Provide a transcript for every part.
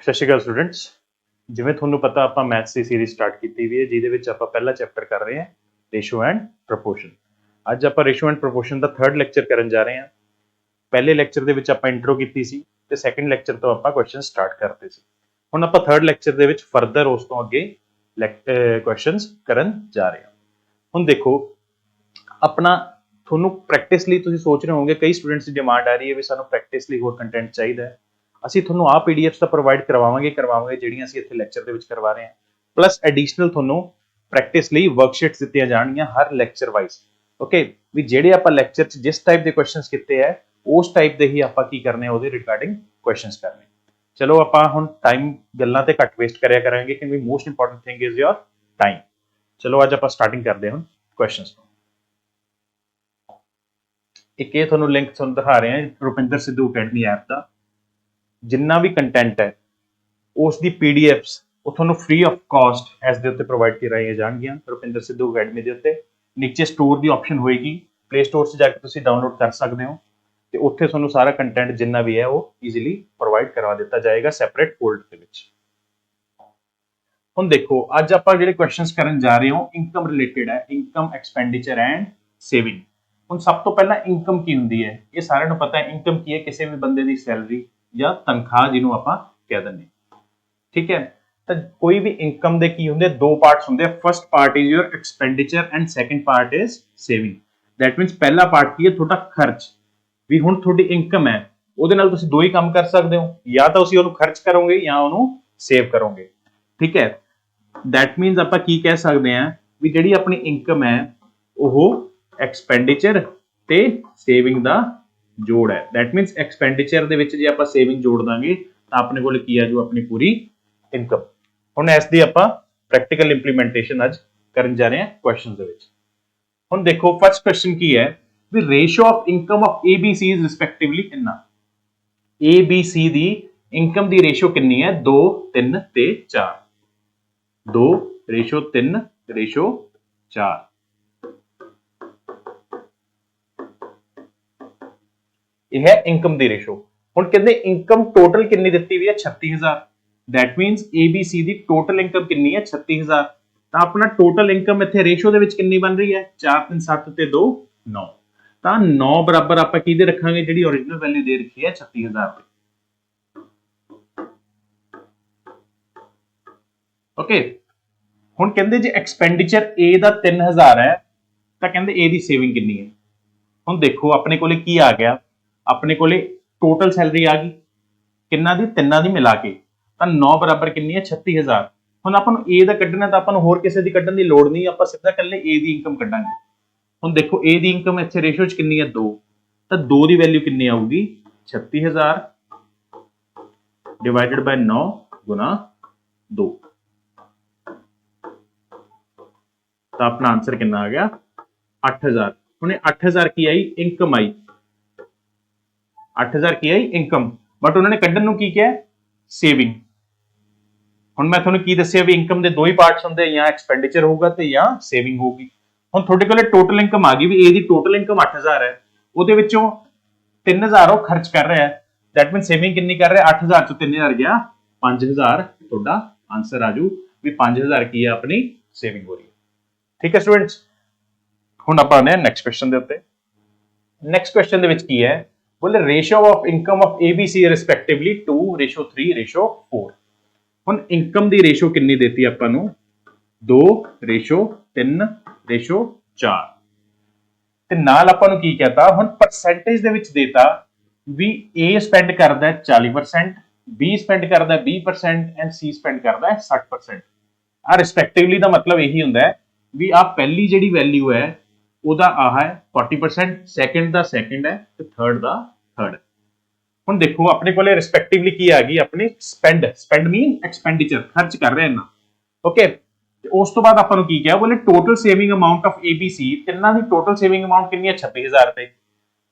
ਸਤਿ ਸ਼੍ਰੀ ਅਕਾਲ ਸਟੂਡੈਂਟਸ। ਜਿਵੇਂ ਤੁਹਾਨੂੰ ਪਤਾ ਆਪਾਂ ਮੈਥਸ ਦੀ ਸੀਰੀਜ਼ ਸਟਾਰਟ ਕੀਤੀ ਵੀ ਹੈ ਜਿਹਦੇ ਵਿੱਚ ਆਪਾਂ ਪਹਿਲਾ ਚੈਪਟਰ ਕਰ ਰਹੇ ਹਾਂ ਰੇਸ਼ੋ ਐਂਡ ਪ੍ਰੋਪੋਰਸ਼ਨ। ਅੱਜ ਆਪਾਂ ratio and proportion the third lecture ਕਰਨ ਜਾ ਰਹੇ ਹਾਂ। ਪਹਿਲੇ ਲੈਕਚਰ ਦੇ ਵਿੱਚ ਆਪਾਂ ਇੰਟਰੋ ਕੀਤੀ ਸੀ ਤੇ ਸੈਕੰਡ ਲੈਕਚਰ ਤੋਂ ਆਪਾਂ ਕੁਐਸਚਨ ਸਟਾਰਟ ਕਰਦੇ ਸੀ। ਹੁਣ ਆਪਾਂ ਥਰਡ ਲੈਕਚਰ ਦੇ ਵਿੱਚ ਫਰਦਰ ਉਸ ਤੋਂ ਅੱਗੇ ਕੁਐਸਚਨਸ ਕਰਨ ਜਾ ਰਹੇ ਹਾਂ। ਹੁਣ ਦੇਖੋ ਆਪਣਾ ਤੁਹਾਨੂੰ ਪ੍ਰੈਕਟਿਸ ਲਈ ਤੁਸੀਂ ਸੋਚ ਰਹੇ ਹੋਵੋਗੇ ਕਈ ਸਟੂਡੈਂਟਸ ਦੀ ਡਿਮਾਂਡ ਆ ਰਹੀ ਹੈ ਵੀ ਸਾਨੂੰ ਪ੍ਰੈਕਟਿਸ ਲਈ ਹੋਰ ਕੰਟੈਂਟ ਚਾਹੀਦਾ ਹੈ। ਅਸੀਂ ਤੁਹਾਨੂੰ ਆਹ ਪੀਡੀਐਫਸ ਤਾਂ ਪ੍ਰੋਵਾਈਡ ਕਰਵਾਵਾਂਗੇ ਜਿਹੜੀਆਂ ਅਸੀਂ ਇੱਥੇ ਲੈਕਚਰ ਦੇ ਵਿੱਚ ਕਰਵਾ ਰਹੇ ਹਾਂ, ਪਲੱਸ ਐਡੀਸ਼ਨਲ ਤੁਹਾਨੂੰ ਪ੍ਰੈਕਟਿਸ ਲਈ ਵਰਕਸ਼ੀਟਸ ਦਿੱਤੀਆਂ ਜਾਣਗੀਆਂ ਹਰ ਲੈਕਚਰ ਵਾਈਜ਼। ਓਕੇ, ਵੀ ਜਿਹੜੇ ਆਪਾਂ ਲੈਕਚਰ 'ਚ ਜਿਸ ਟਾਈਪ ਦੇ ਕੁਐਸਚਨਸ ਕੀਤੇ ਹੈ ਉਸ ਟਾਈਪ ਦੇ ਹੀ ਆਪਾਂ ਕੀ ਕਰਨੇ ਉਹਦੇ ਰਿਗਾਰਡਿੰਗ ਕੁਐਸਚਨਸ ਕਰਨੇ। ਚਲੋ ਆਪਾਂ ਹੁਣ ਟਾਈਮ ਗੱਲਾਂ ਤੇ ਘੱਟ ਵੇਸਟ ਕਰਿਆ ਕਰਾਂਗੇ ਕਿਉਂਕਿ most important thing is your time. ਚਲੋ ਅੱਜ ਆਪਾਂ ਸਟਾਰਟਿੰਗ ਕਰਦੇ ਹਾਂ ਹੁਣ ਕੁਐਸਚਨਸ ਤੋਂ। ਇੱਕ ਇਹ ਤੁਹਾਨੂੰ ਲਿੰਕ ਤੁਹਾਨੂੰ ਦਿਖਾ ਰਹੇ ਹਾਂ ਰੁਪਿੰਦਰ ਸਿੱਧੂ ਅਕੈਡਮੀ ਐਪ ਦਾ। ਜਿੰਨਾ ਵੀ ਕੰਟੈਂਟ ਹੈ ਉਸ ਦੀ ਪੀਡੀਐਫਸ ਉਹ ਤੁਹਾਨੂੰ ਫ੍ਰੀ ਆਫ ਕਾਸਟ ਇਸ ਦੇ ਉੱਤੇ ਪ੍ਰੋਵਾਈਡ ਕਰਾਈਆਂ ਜਾਣਗੀਆਂ ਰੁਪਿੰਦਰ ਸਿੱਧੂ ਅਕੈਡਮੀ ਦੇ ਉੱਤੇ। ਨੀਚੇ ਸਟੋਰ ਦੀ ਆਪਸ਼ਨ ਹੋਏਗੀ, ਪਲੇ ਸਟੋਰ 'ਚ ਜਾ ਕੇ ਤੁਸੀਂ ਡਾਊਨਲੋਡ ਕਰ ਸਕਦੇ ਹੋ ਤੇ ਉੱਥੇ ਤੁਹਾਨੂੰ ਸਾਰਾ ਕੰਟੈਂਟ ਜਿੰਨਾ ਵੀ ਹੈ ਉਹ ਈਜ਼ੀਲੀ ਪ੍ਰੋਵਾਈਡ ਕਰਵਾ ਦਿੱਤਾ ਜਾਏਗਾ ਸੈਪਰੇਟ ਫੋਲਡਰ ਦੇ ਵਿੱਚ। ਹੁਣ ਦੇਖੋ ਅੱਜ ਆਪਾਂ ਜਿਹੜੇ ਕੁਐਸਚਨਸ ਕਰਨ ਜਾ ਰਹੇ ਹਾਂ ਇਨਕਮ ਰਿਲੇਟਡ ਹੈ, ਇਨਕਮ ਐਕਸਪੈਂਡੀਚਰ ਐਂਡ ਸੇਵਿੰਗ। ਹੁਣ ਸਭ ਤੋਂ ਪਹਿਲਾਂ ਇਨਕਮ ਕੀ ਹੁੰਦੀ ਹੈ ਇਹ ਸਾਰਿਆਂ ਨੂੰ ਪਤਾ ਹੈ। ਇਨਕਮ ਕੀ ਹੈ? ਕਿਸੇ ਵੀ ਬੰਦੇ ਦੀ ਸੈਲਰੀ ਜਾਂ ਤਨਖਾਹ ਜਿਹਨੂੰ ਆਪਾਂ ਕਹਿ ਦਿੰਦੇ ਹਾਂ, ਠੀਕ ਹੈ। ਤਾਂ ਕੋਈ ਵੀ ਇਨਕਮ ਦੇ ਕੀ ਹੁੰਦੇ ਦੋ ਪਾਰਟਸ ਹੁੰਦੇ ਆ। First part is your expenditure and second part is saving. That means ਪਹਿਲਾ ਪਾਰਟ ਕੀ ਹੈ? ਤੁਹਾਡਾ ਖਰਚ। ਵੀ ਹੁਣ ਤੁਹਾਡੀ ਇਨਕਮ ਹੈ ਉਹਦੇ ਨਾਲ ਤੁਸੀਂ ਦੋ ਹੀ ਕੰਮ ਕਰ ਸਕਦੇ ਹੋ, ਜਾਂ ਤਾਂ ਤੁਸੀਂ ਉਹਨੂੰ ਖਰਚ ਕਰੋਗੇ ਜਾਂ ਉਹਨੂੰ ਸੇਵ ਕਰੋਗੇ, ਠੀਕ ਹੈ। ਦੈਟ ਮੀਨਸ ਆਪਾਂ ਕੀ ਕਹਿ ਸਕਦੇ ਹਾਂ ਵੀ ਜਿਹੜੀ ਆਪਣੀ ਇਨਕਮ ਹੈ ਉਹ ਐਕਸਪੈਂਡੀਚਰ ਤੇ ਸੇਵਿੰਗ ਦਾ ਜੋੜ ਹੈ। ਦੈਟ ਮੀਨਸ ਐਕਸਪੈਂਡੀਚਰ ਦੇ ਵਿੱਚ ਜੇ ਆਪਾਂ ਸੇਵਿੰਗ ਜੋੜ ਦਾਂਗੇ ਤਾਂ ਆਪਣੇ ਕੋਲ ਕੀ ਆ ਜੋ ਆਪਣੀ ਪੂਰੀ ਇਨਕਮ। ਹੁਣ ਇਸ ਦੀ ਆਪਾਂ ਪ੍ਰੈਕਟੀਕਲ ਇੰਪਲੀਮੈਂਟੇਸ਼ਨ ਅੱਜ ਕਰਨ ਜਾ ਰਹੇ ਹਾਂ ਕੁਐਸਚਨ ਦੇ ਵਿੱਚ। ਹੁਣ ਦੇਖੋ ਫਸਟ ਕੁਐਸਚਨ ਕੀ ਹੈ ਵੀ ratio of income of ABC is respectively ਕਿੰਨਾ। ABC ਦੀ ਇਨਕਮ ਦੀ ਰੇਸ਼ੋ ਕਿੰਨੀ ਹੈ? 2, 3 ਤੇ 4। 2 ਰੇਸ਼ੋ 3 ਰੇਸ਼ੋ 4। ਇਹ ਹੈ ਇਨਕਮ ਦੀ ਰੇਸ਼ੋ। ਹੁਣ ਕਹਿੰਦੇ ਇਨਕਮ ਟੋਟਲ ਕਿੰਨੀ ਦਿੱਤੀ ਹੋਈ ਹੈ? 36000। That means ABC the total income ਕਿੰਨੀ ਹੈ? 36000। ਤਾਂ ਆਪਣਾ ਟੋਟਲ ਇਨਕਮ ਇੱਥੇ ਰੇਸ਼ੋ ਦੇ ਵਿੱਚ ਕਿੰਨੀ ਬਣ ਰਹੀ ਹੈ? 4, 3, 7 ਤੇ 2 9। ਤਾਂ 9 ਬਰਾਬਰ ਆਪਾਂ ਕਿਹਦੇ ਰੱਖਾਂਗੇ? ਜਿਹੜੀ ओरिजिनल ਵੈਲਿਊ ਦੇ ਰੱਖੀ ਹੈ 36000 ਦੀ। ਓਕੇ, ਹੁਣ ਕਹਿੰਦੇ ਜੇ ਐਕਸਪੈਂਡੀਚਰ A ਦਾ 3000 ਹੈ ਤਾਂ ਕਹਿੰਦੇ A ਦੀ ਸੇਵਿੰਗ ਕਿੰਨੀ ਹੈ। ਹੁਣ ਦੇਖੋ ਆਪਣੇ ਕੋਲੇ ਕੀ ਆ ਗਿਆ, ਆਪਣੇ ਕੋਲੇ ਟੋਟਲ ਸੈਲਰੀ ਆ ਗਈ ਕਿੰਨਾ ਦੀ? ਤਿੰਨਾਂ ਦੀ ਮਿਲਾ ਕੇ। ਤਾਂ 9 ਬਰਾਬਰ ਕਿੰਨੀ ਹੈ? 36000। ਹੁਣ ਆਪਾਂ ਨੂੰ A ਦਾ ਕੱਢਣਾ ਤਾਂ ਆਪਾਂ ਨੂੰ ਹੋਰ ਕਿਸੇ ਦੀ ਕੱਢਣ ਦੀ ਲੋੜ ਨਹੀਂ, ਆਪਾਂ ਸਿੱਧਾ ਇਕੱਲੇ A ਦੀ ਇਨਕਮ ਕੱਢਾਂਗੇ। ਹੁਣ ਦੇਖੋ A ਦੀ ਇਨਕਮ ਇੱਥੇ ਰੇਸ਼ੋ 'ਚ ਕਿੰਨੀ ਹੈ? 2। ਤਾਂ 2 ਦੀ ਵੈਲਿਊ ਕਿੰਨੀ ਆਊਗੀ? 36000 ਡਿਵਾਈਡਡ ਬਾਈ 9 ਗੁਣਾ 2। ਤਾਂ ਆਪਣਾ ਆਨਸਰ ਕਿੰਨਾ ਆ ਗਿਆ? 8000। ਹੁਣ ਇਹ 8000 ਕੀ ਆਈ? ਇਨਕਮ ਆਈ। 8000 ਕੀ ਆਈ? ਇਨਕਮ। ਬਟ ਉਹਨਾਂ ਨੇ ਕੱਢਣ ਨੂੰ ਕੀ ਕਿਹਾ? ਸੇਵਿੰਗ। ਹੁਣ ਮੈਂ ਤੁਹਾਨੂੰ ਕੀ ਦੱਸਿਆ ਵੀ ਇਨਕਮ ਦੇ ਦੋ ਹੀ ਪਾਰਟਸ ਹੁੰਦੇ, ਜਾਂ ਐਕਸਪੈਂਡੀਚਰ ਹੋਊਗਾ ਤੇ ਜਾਂ ਸੇਵਿੰਗ ਹੋਊਗੀ। ਹੁਣ ਤੁਹਾਡੇ ਕੋਲੇ ਟੋਟਲ ਇਨਕਮ ਆ ਗਈ ਵੀ A ਦੀ ਟੋਟਲ ਇਨਕਮ 8000 ਹੈ, ਉਹਦੇ ਵਿੱਚੋਂ 3000 ਉਹ ਖਰਚ ਕਰ ਰਿਹਾ ਹੈ। ਦੈਟ ਮੀਨ ਸੇਵਿੰਗ ਕਿੰਨੀ ਕਰ ਰਿਹਾ? 8000 ਚੋਂ 3000 ਗਿਆ 5000। ਤੁਹਾਡਾ ਆਨਸਰ ਆਜੂ ਵੀ 5000 ਕੀ ਹੈ ਆਪਣੀ ਸੇਵਿੰਗ ਹੋ ਰਹੀ ਹੈ। ਠੀਕ ਹੈ ਸਟੂਡੈਂਟਸ, ਹੁਣ ਆਪਾਂ ਆਉਂਦੇ ਹਾਂ ਨੈਕਸਟ ਕੁਐਸਚਨ ਦੇ ਉੱਤੇ। ਨੈਕਸਟ ਕੁਐਸਚਨ ਦੇ ਵਿੱਚ ਕੀ ਹੈ? ਬੋਲੇ ratio of income of ABC ਰਿਸਪੈਕਟਿਵਲੀ 2:3:4। ਹੁਣ ਇਨਕਮ ਦੀ ਰੇਸ਼ੋ ਕਿੰਨੀ ਦੇਤੀ ਆਪਾਂ ਨੂੰ? 2:3:4। ਤੇ ਨਾਲ ਆਪਾਂ ਨੂੰ ਕੀ ਕਹਤਾ? ਹੁਣ ਪਰਸੈਂਟੇਜ ਦੇ ਵਿੱਚ ਦੇਤਾ ਵੀ A ਸਪੈਂਡ ਕਰਦਾ 40%, B ਸਪੈਂਡ ਕਰਦਾ 20% ਐਂਡ C ਸਪੈਂਡ ਕਰਦਾ 60%। ਆ ਰਿਸਪੈਕਟਿਵਲੀ ਦਾ ਮਤਲਬ ਇਹੀ ਹੁੰਦਾ ਹੈ ਵੀ ਆ ਪਹਿਲੀ ਜਿਹੜੀ ਵੈਲਿਊ ਹੈ ਉਹਦਾ ਆਹ ਹੈ 40%, ਸੈਕੰਡ ਦਾ ਸੈਕੰਡ ਹੈ ਤੇ ਥਰਡ ਦਾ ਥਰਡ। ਹੁਣ ਦੇਖੋ ਆਪਣੇ ਕੋਲੇ ਰਿਸਪੈਕਟਿਵਲੀ ਕੀ ਆ ਗਈ? ਆਪਣੀ ਸਪੈਂਡ ਮੀਨ ਐਕਸਪੈਂਡੀਚਰ, ਖਰਚ ਕਰ ਰਿਹਾ ਇਹਨਾਂ। ਓਕੇ, ਤੇ ਉਸ ਤੋਂ ਬਾਅਦ ਆਪਾਂ ਨੂੰ ਕੀ ਕਿਹਾ? ਬੋਲੇ total saving amount of ABC, ਤਿੰਨਾਂ ਦੀ ਟੋਟਲ ਸੇਵਿੰਗ ਅਮਾਉਂਟ ਕਿੰਨੀ ਹੈ? 36000 ਰੁਪਏ।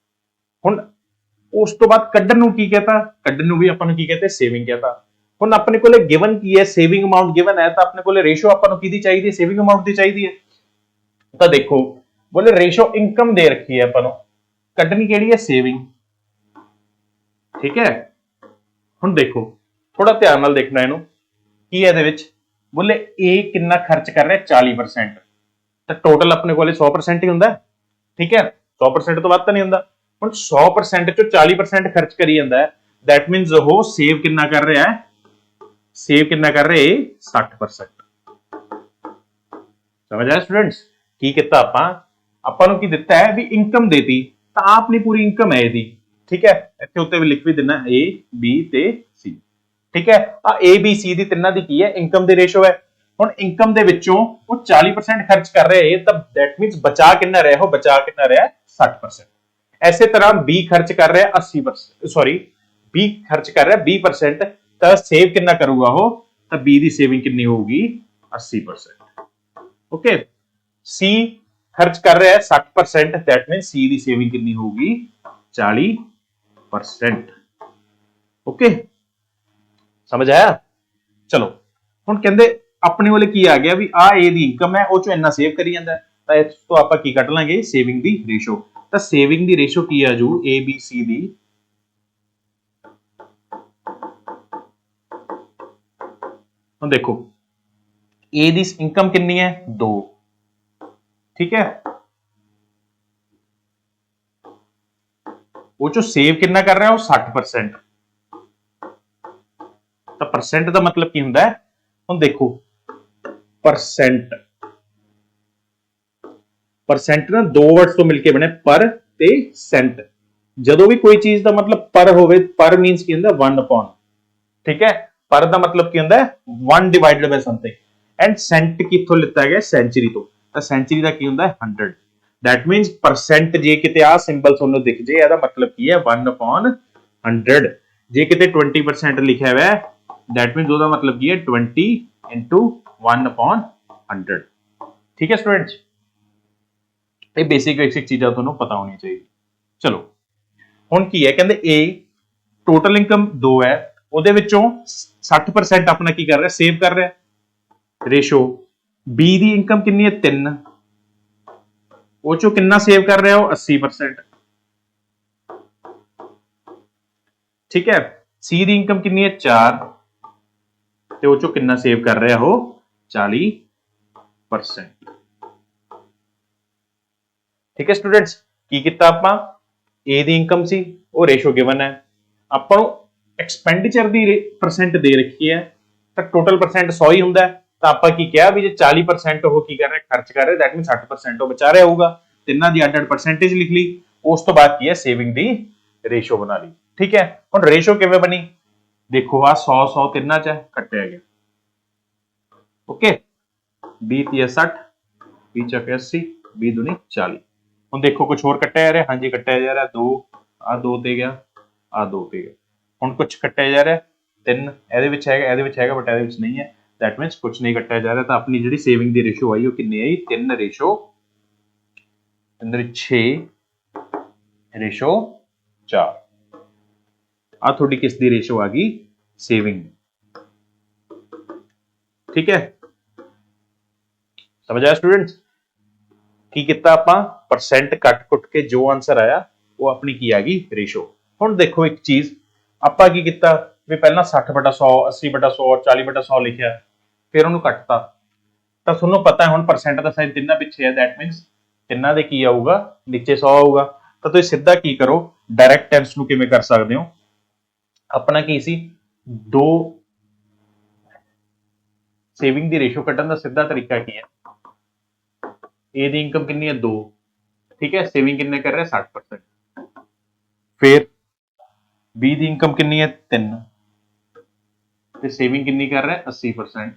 ਹੁਣ ਉਸ ਤੋਂ ਬਾਅਦ ਕੱਢਣ ਨੂੰ ਕੀ ਕਹਤਾ? ਕੱਢਣ ਨੂੰ ਵੀ ਆਪਾਂ ਨੂੰ ਕੀ ਕਹਤੇ? ਸੇਵਿੰਗ ਕਹਤਾ। ਹੁਣ ਆਪਣੇ ਕੋਲੇ ਗਿਵਨ ਕੀ ਹੈ? ਸੇਵਿੰਗ ਅਮਾਉਂਟ ਗਿਵਨ ਹੈ, ਤਾਂ ਆਪਣੇ ਕੋਲੇ ਰੇਸ਼ੋ ਆਪਾਂ ਨੂੰ ਕਿਹਦੀ ਚਾਹੀਦੀ ਹੈ? ਸੇਵਿੰਗ ਅਮਾਉਂਟ ਦੀ ਚਾਹੀਦੀ ਹੈ। ਤਾਂ ਦੇਖੋ ਬੋਲੇ ਰੇਸ਼ੋ ਇਨਕਮ ਦੇ ਰੱਖੀ ਹੈ ਆਪਾਂ ਨੂੰ, ਕੱਢਣੀ ਕਿਹੜੀ ਹੈ? ਸੇਵਿੰਗ। ਠੀਕ ਹੈ, ਹੁਣ ਦੇਖੋ थोड़ा ध्यान नाल देखना इहनूं की इहदे विच बोले ए कितना खर्च कर रहा है 40%, तो टोटल अपने को 100% ही हुंदा, ठीक है 100% तो वध तो नहीं हुंदा। हुण 100% चो 40% खर्च करी जांदा है, दैट मीनस वो सेव कितना कर रहा है, सेव कितना कर रहे 60%। समझ आया स्टूडेंट्स? की किता आपां नूं की दिता है भी इनकम देती, तो आ अपनी पूरी इनकम है इहदी, ठीक है इत्थे उत्ते भी लिख भी दिना ए बी ते सी, ठीक है आ ए बी सी दी तिन्नां दी की है इनकम दी रेशो है। हुण इनकम दे विचों वो 40% खर्च कर रहे हैं, तब दैट मीनस बचा कितना रहा हो, बचा कितना रहा 60%। ऐसे तरह बी खर्च कर रहा है 80%, सॉरी बी खर्च कर रहा है 20%, तो सेव कितना करूंगा हो, तो बी दी सेविंग कितनी होगी 80%। ओके सी खर्च कर रहा है 60%, दैट मीन सी दी सेविंग कितनी होगी 40%। ओके समझ आया? चलो हुण कहंदे अपने वाले की आ गया भी आ ए दी इनकम है, ਉਹ ਚੋਂ ਇੰਨਾ ਸੇਵ ਕਰੀ ਜਾਂਦਾ ਤਾਂ ਇਸ ਤੋਂ ਆਪਾਂ ਕੀ ਕੱਢ ਲਾਂਗੇ ਸੇਵਿੰਗ ਦੀ ਰੇਸ਼ੋ। ਤਾਂ ਸੇਵਿੰਗ ਦੀ ਰੇਸ਼ੋ ਕੀ ਆ ਜੂ A B C ਦੀ, ਹੁਣ ਦੇਖੋ A ਦੀ ਇਨਕਮ ਕਿੰਨੀ ਹੈ 2, ठीक है वो जो सेव कितना कर रहा है वो 60%, तो परसेंट का मतलब की हुंदा है, हुण देखो परसेंट, परसेंट ना दो वर्ड्स तो मिलके बने पर ते सेंट। जदों भी कोई चीज का मतलब पर होवे, पर मींस की हुंदा 1 अपॉन, ठीक है पर का मतलब की हुंदा 1 divided by something, and cent किथों लिता गया सेंचुरी तो, सेंचुरी का की हुंदा 100। दैट मीन्स परसेंट जे किते आ सिंबल तुहानू दिख जे एदा मतलब की है 1 अपॉन 100। जे किते 20% लिखा हुआ है दैट मीन्स ओदा मतलब की है 20 इंटू 1 अपॉन 100। ठीक है स्टूडेंट्स, ये बेसिक बेसिक चीज़ां तुहानू पता होनी चाहिए। चलो हुण की है कहंदे ए टोटल इनकम 2 है, ओदे विचों 60% अपना की कर रहा है सेव कर रहा है, रेशो बी दी इनकम कितनी है 3, वो चो कितना सेव कर रहे हो 80%, ठीक है सी दी इनकम कितनी है 4, तो वो चो कितना सेव कर रहे हो 40%। ठीक है स्टूडेंट्स, की किता आपां ए दी इनकम सी वो रेशो गिवन है, आपां नूं एक्सपेंडिचर दी परसेंट दे रखी है, तो टोटल परसेंट 100 ही हुंदा है, तो आपां की कहा भी जे 40% वो की कर रहे खर्च कर रहे, दैट मीन 60% वो बचा रहा होगा, तिन्ना दी अड परसेंटेज लिख ली, उस तो बाद की है सेविंग दी रेशो बना ली। ठीक है हुण रेशो किवें बनी, देखो आ 100 100 तिन्ना च कट्टिया गया, ओके 20 या 60 20 चक 80 20 दूनी 40। हुण देखो कुछ होर कट्टिया जा रहा, हाँ जी कट्टिया जा रहा 2, आ 2 ते गया, आ 2 ते गया, हुण कुछ कट्टिया जा रहा 3, ਇਹਦੇ ਵਿੱਚ ਹੈਗਾ ਇਹਦੇ ਵਿੱਚ ਹੈਗਾ ਬਟ ਇਹਦੇ ਵਿੱਚ ਨਹੀਂ ਹੈ, दैट मीन्स कुछ नहीं कट्टिया जा रहा, तो अपनी ਜਿਹੜੀ सेविंग ਦੀ रेशो आई वो कितनी आई 3 रेशो अंदर 6 रेशो 4। आ थोड़ी किस दी रेशो आ गई सेविंग। ठीक है समझ आया स्टूडेंट्स, की किता आपां परसेंट कट कुट के जो आंसर आया वो अपनी की आ गई रेशो। हुण देखो एक चीज आपां की किता भी पहला 60/100 80/100 40/100 लिखिया, फिर उन्होंने कटता, तो तुहानू पता है हुण परसेंट का साइन तिन्ना पिछे है, दैट मीन्स तिन्ना दे की आऊगा नीचे 100 आऊगा, तो तुसीं सीधा की करो डायरैक्ट टेंस नू किवें कर सकदे हो, अपना की सी 2 सेविंग दी रेशो कड्ढण दा सीधा तरीका की है, ए दी इनकम कितनी है 2, ठीक है सेविंग कितने कर रहे हैं 60%, फिर बी दी इनकम कितनी है 3 ते सेविंग कितनी कर रहे हैं 80%,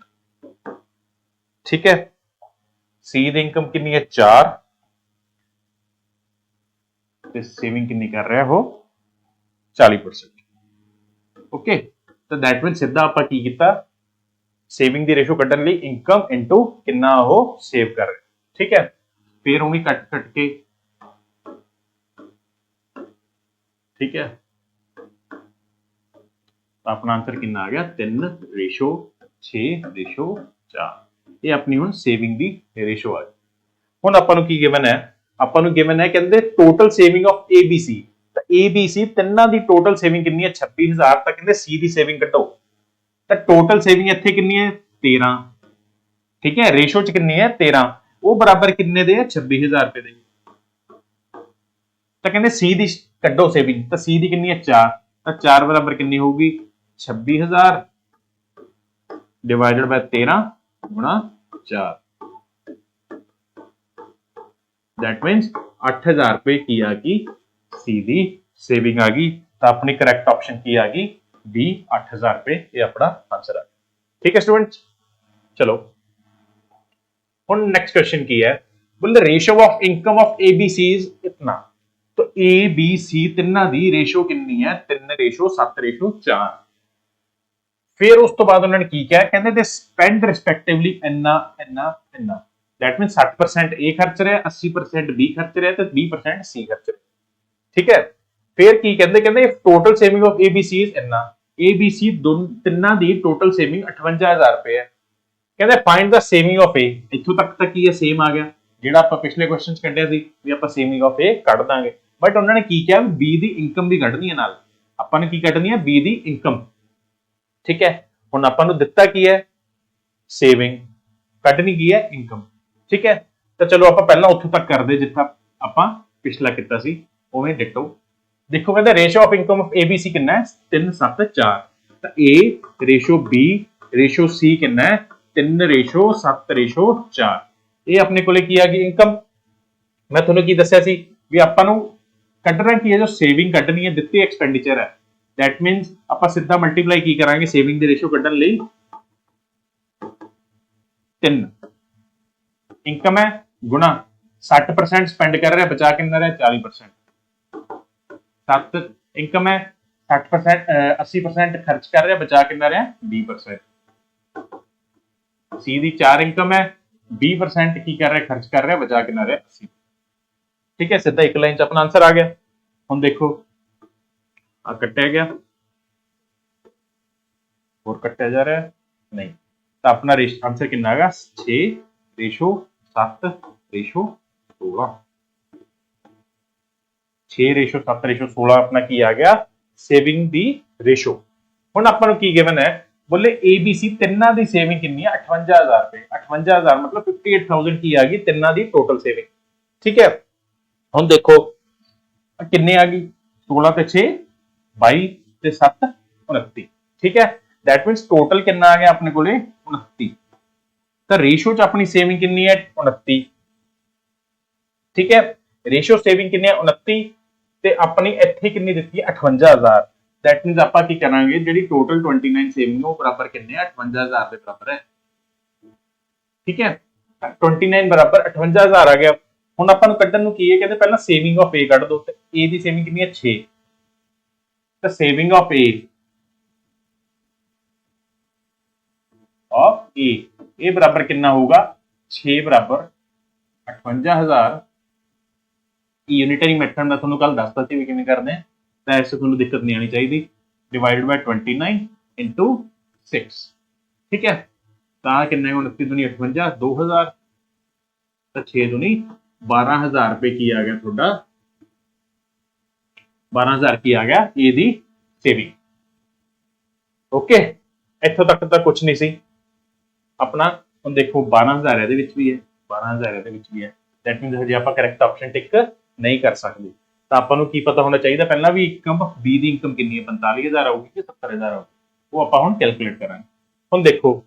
ठीक है सी दी इनकम कितनी है 4 ते सेविंग कितनी कर रहे हो 40%। ओके तो दैट मीन सीधा आपां की कीता सेविंग दी रेशो कड्ढण लई इनकम इनटू कितना वो सेव कर रहे, ठीक है फिर उम्मीद कट कट के, ठीक है तो अपना आंसर कितना आ गया 3 रेशो 6 रेशो 4, ये अपनी हुण सेविंग दी रेशो आ गई। हुण आपां नूं की गिवन है, आपां नूं गिवन है कहंदे टोटल सेविंग ऑफ ABC, तो ABC तिन्ना दी टोटल सेविंग कितनी है 26,000, तो कहंदे सी दी सेविंग कड्ढो, ਤਾਂ ਟੋਟਲ ਸੇਵਿੰਗ ਇੱਥੇ ਕਿੰਨੀ ਹੈ 13, ਠੀਕ ਹੈ, ਰੇਸ਼ੋ ਚ ਕਿੰਨੀ ਹੈ 13, ਉਹ ਬਰਾਬਰ ਕਿੰਨੇ ਦੇ ਆ 26000 ਰੁਪਏ ਦੇ। ਤਾਂ ਕਹਿੰਦੇ ਸੀ ਦੀ ਕੱਢੋ ਸੇਵਿੰਗ, ਤਾਂ ਸੀ ਦੀ ਕਿੰਨੀ ਹੈ 4, ਤਾਂ 4 ਬਰਾਬਰ ਕਿੰਨੀ ਹੋਊਗੀ 26000 ਡਿਵਾਈਡਡ ਬਾय 13 ਗੁਣਾ 4, दैट मीन्स 8000 रुपए की आ गई सी दी सेविंग आ गई। तो अपनी करैक्ट ऑप्शन की आ गई बी 8000 रुपए, ये अपना आंसर आ गया। ठीक है स्टूडेंट्स, चलो हुन नेक्स्ट क्वेश्चन की है, बोले ratio of income of ABCs इतना। तो A B C Tinna the ratio कितनी है 3:7:4। फिर उस तो बाद उन्होंने की क्या कहते दे स्पेंड रिस्पेक्टिवली इन्ना इन्ना इन्ना, दैट मीन 60% ए खर्च रहा है, 80% बी खर्च रहा है, तो 20% सी खर्च रहा है। ठीक है, फिर की कहते total saving of ABC is इन्ना, एबीसी तिन्ना दी टोटल सेविंग 58000 रुपए है। कहते फाइंड द सेविंग ऑफ ए, इत्थों तक ही सेम आ गया ਜਿਹੜਾ ਆਪਾਂ ਪਿਛਲੇ ਕੁਐਸਚਨਸ ਕੱਢਿਆ ਸੀ ਵੀ ਆਪਾਂ ਸੇਵਿੰਗ ਆਫ ਏ ਕੱਢ ਦਾਂਗੇ, ਬਟ ਉਹਨਾਂ ਨੇ ਕੀ ਕਿਹਾ ਬੀ ਦੀ ਇਨਕਮ ਵੀ ਕੱਢਣੀ ਹੈ ਨਾਲ, ਆਪਾਂ ਨੇ ਕੀ ਕੱਢਣੀ ਹੈ ਬੀ ਦੀ ਇਨਕਮ। ਠੀਕ ਹੈ, ਹੁਣ ਆਪਾਂ ਨੂੰ ਦਿੱਤਾ ਕੀ ਹੈ ਸੇਵਿੰਗ, ਕੱਢਣੀ ਕੀ ਹੈ ਇਨਕਮ। ठीक है, तो चलो आप पहला उत्थों तक करते जिथा आपां पिछला किया सी उवें डिटो। देखो कहते ratio of income of ABC कितना है 3:7:4, तो ए रेशो बी रेशो सी कितना है 3:7:4। ये अपने कोले की आ गई इनकम। मैं तुहानूं की दस्सिया सी भी आपां नूं कड्ढना की है, जो सेविंग कड्ढनी है दित्ती एक्सपेंडिचर है, दैट मीनस आपां सीधा मल्टीप्लाई की करांगे सेविंग दी रेशो कड्ढण लई 3, इनकम है गुणा 60% स्पेंड कर रहा है, बचा कितना रहा 40%, 7 इनकम है 60% 80% खर्च कर रहा है, बचा कितना रहा 20%। सी दी 4 इनकम है 20% की कर रहा है खर्च कर रहा है, बचा कितना रहा 80। ठीक है, सीधा एक लाइन च अपना आंसर आ गया। हुण देखो आ कट्टिया गया और कट्टिया जा रहा है नहीं, तो अपना आंसर कितना आ गया 6:7:16। 6:7:16 अपना की आ गया सेविंग दी रेशो। हुण आपां नूं की गिवन है बोले एबीसी तिन्ना दी सेविंग कितनी है 58000 रुपए, 58000 मतलब 58000 की आ गई तिन्ना दी टोटल सेविंग। ठीक है, हुण देखो कितनी आ गई 16 ते 6 22 ते 7 29। ठीक है, दैट मीन्स टोटल कितना आ गया अपने कोले 29, तो रेशो च अपनी सेविंग कितनी है 29। ठीक है, रेशो सेविंग कितनी है 29 ते अपनी इत्थे कितनी दित्ती है 58000, दैट मींस आपां की करांगे जेडी टोटल 29 सेविंग वो बराबर कितने है 58000 के बराबर है। ठीक है, 29 बराबर 58000 आ गया। हुण आपां नूं कड्ढण नूं की है कहंदे पहला सेविंग ऑफ ए कढ दो, ते ए दी सेविंग कितनी है 6, तो सेविंग ऑफ ए बराबर कितना होगा 6 बराबर 58000। यूनिटरी मैथड मैं तुहानूं कल दसता सी भी किवें करदे हैं, तो इस तुहानूं दिक्कत नहीं आनी चाहिए, डिवाइडेड बाय 29 इंटू 6। ठीक है, तो किन्ने 29 दूनी 58 2000, तो 6 दूनी 12000 रुपए की आ गया तुहाडा 12000 की आ गया ए दी सेविंग। ओके, इत्थों तक तो कुछ नहीं सी अपना। हुण देखो 12000 ਇਹਦੇ ਵਿੱਚ ਵੀ ਹੈ 12000 ਇਹਦੇ ਵਿੱਚ ਵੀ ਹੈ, दैट मींस ਹਜੇ ਆਪਾਂ ਕਰੈਕਟ ਆਪਸ਼ਨ ਟਿਕ नहीं कर सकते, तो आपां नूं की पता होना चाहिए पहला भी इनकम बी दी इनकम कितनी है 45000 आऊगी कि 70000 आऊगी, वो आपां हुण कैलकुलेट करांगे। हुण देखो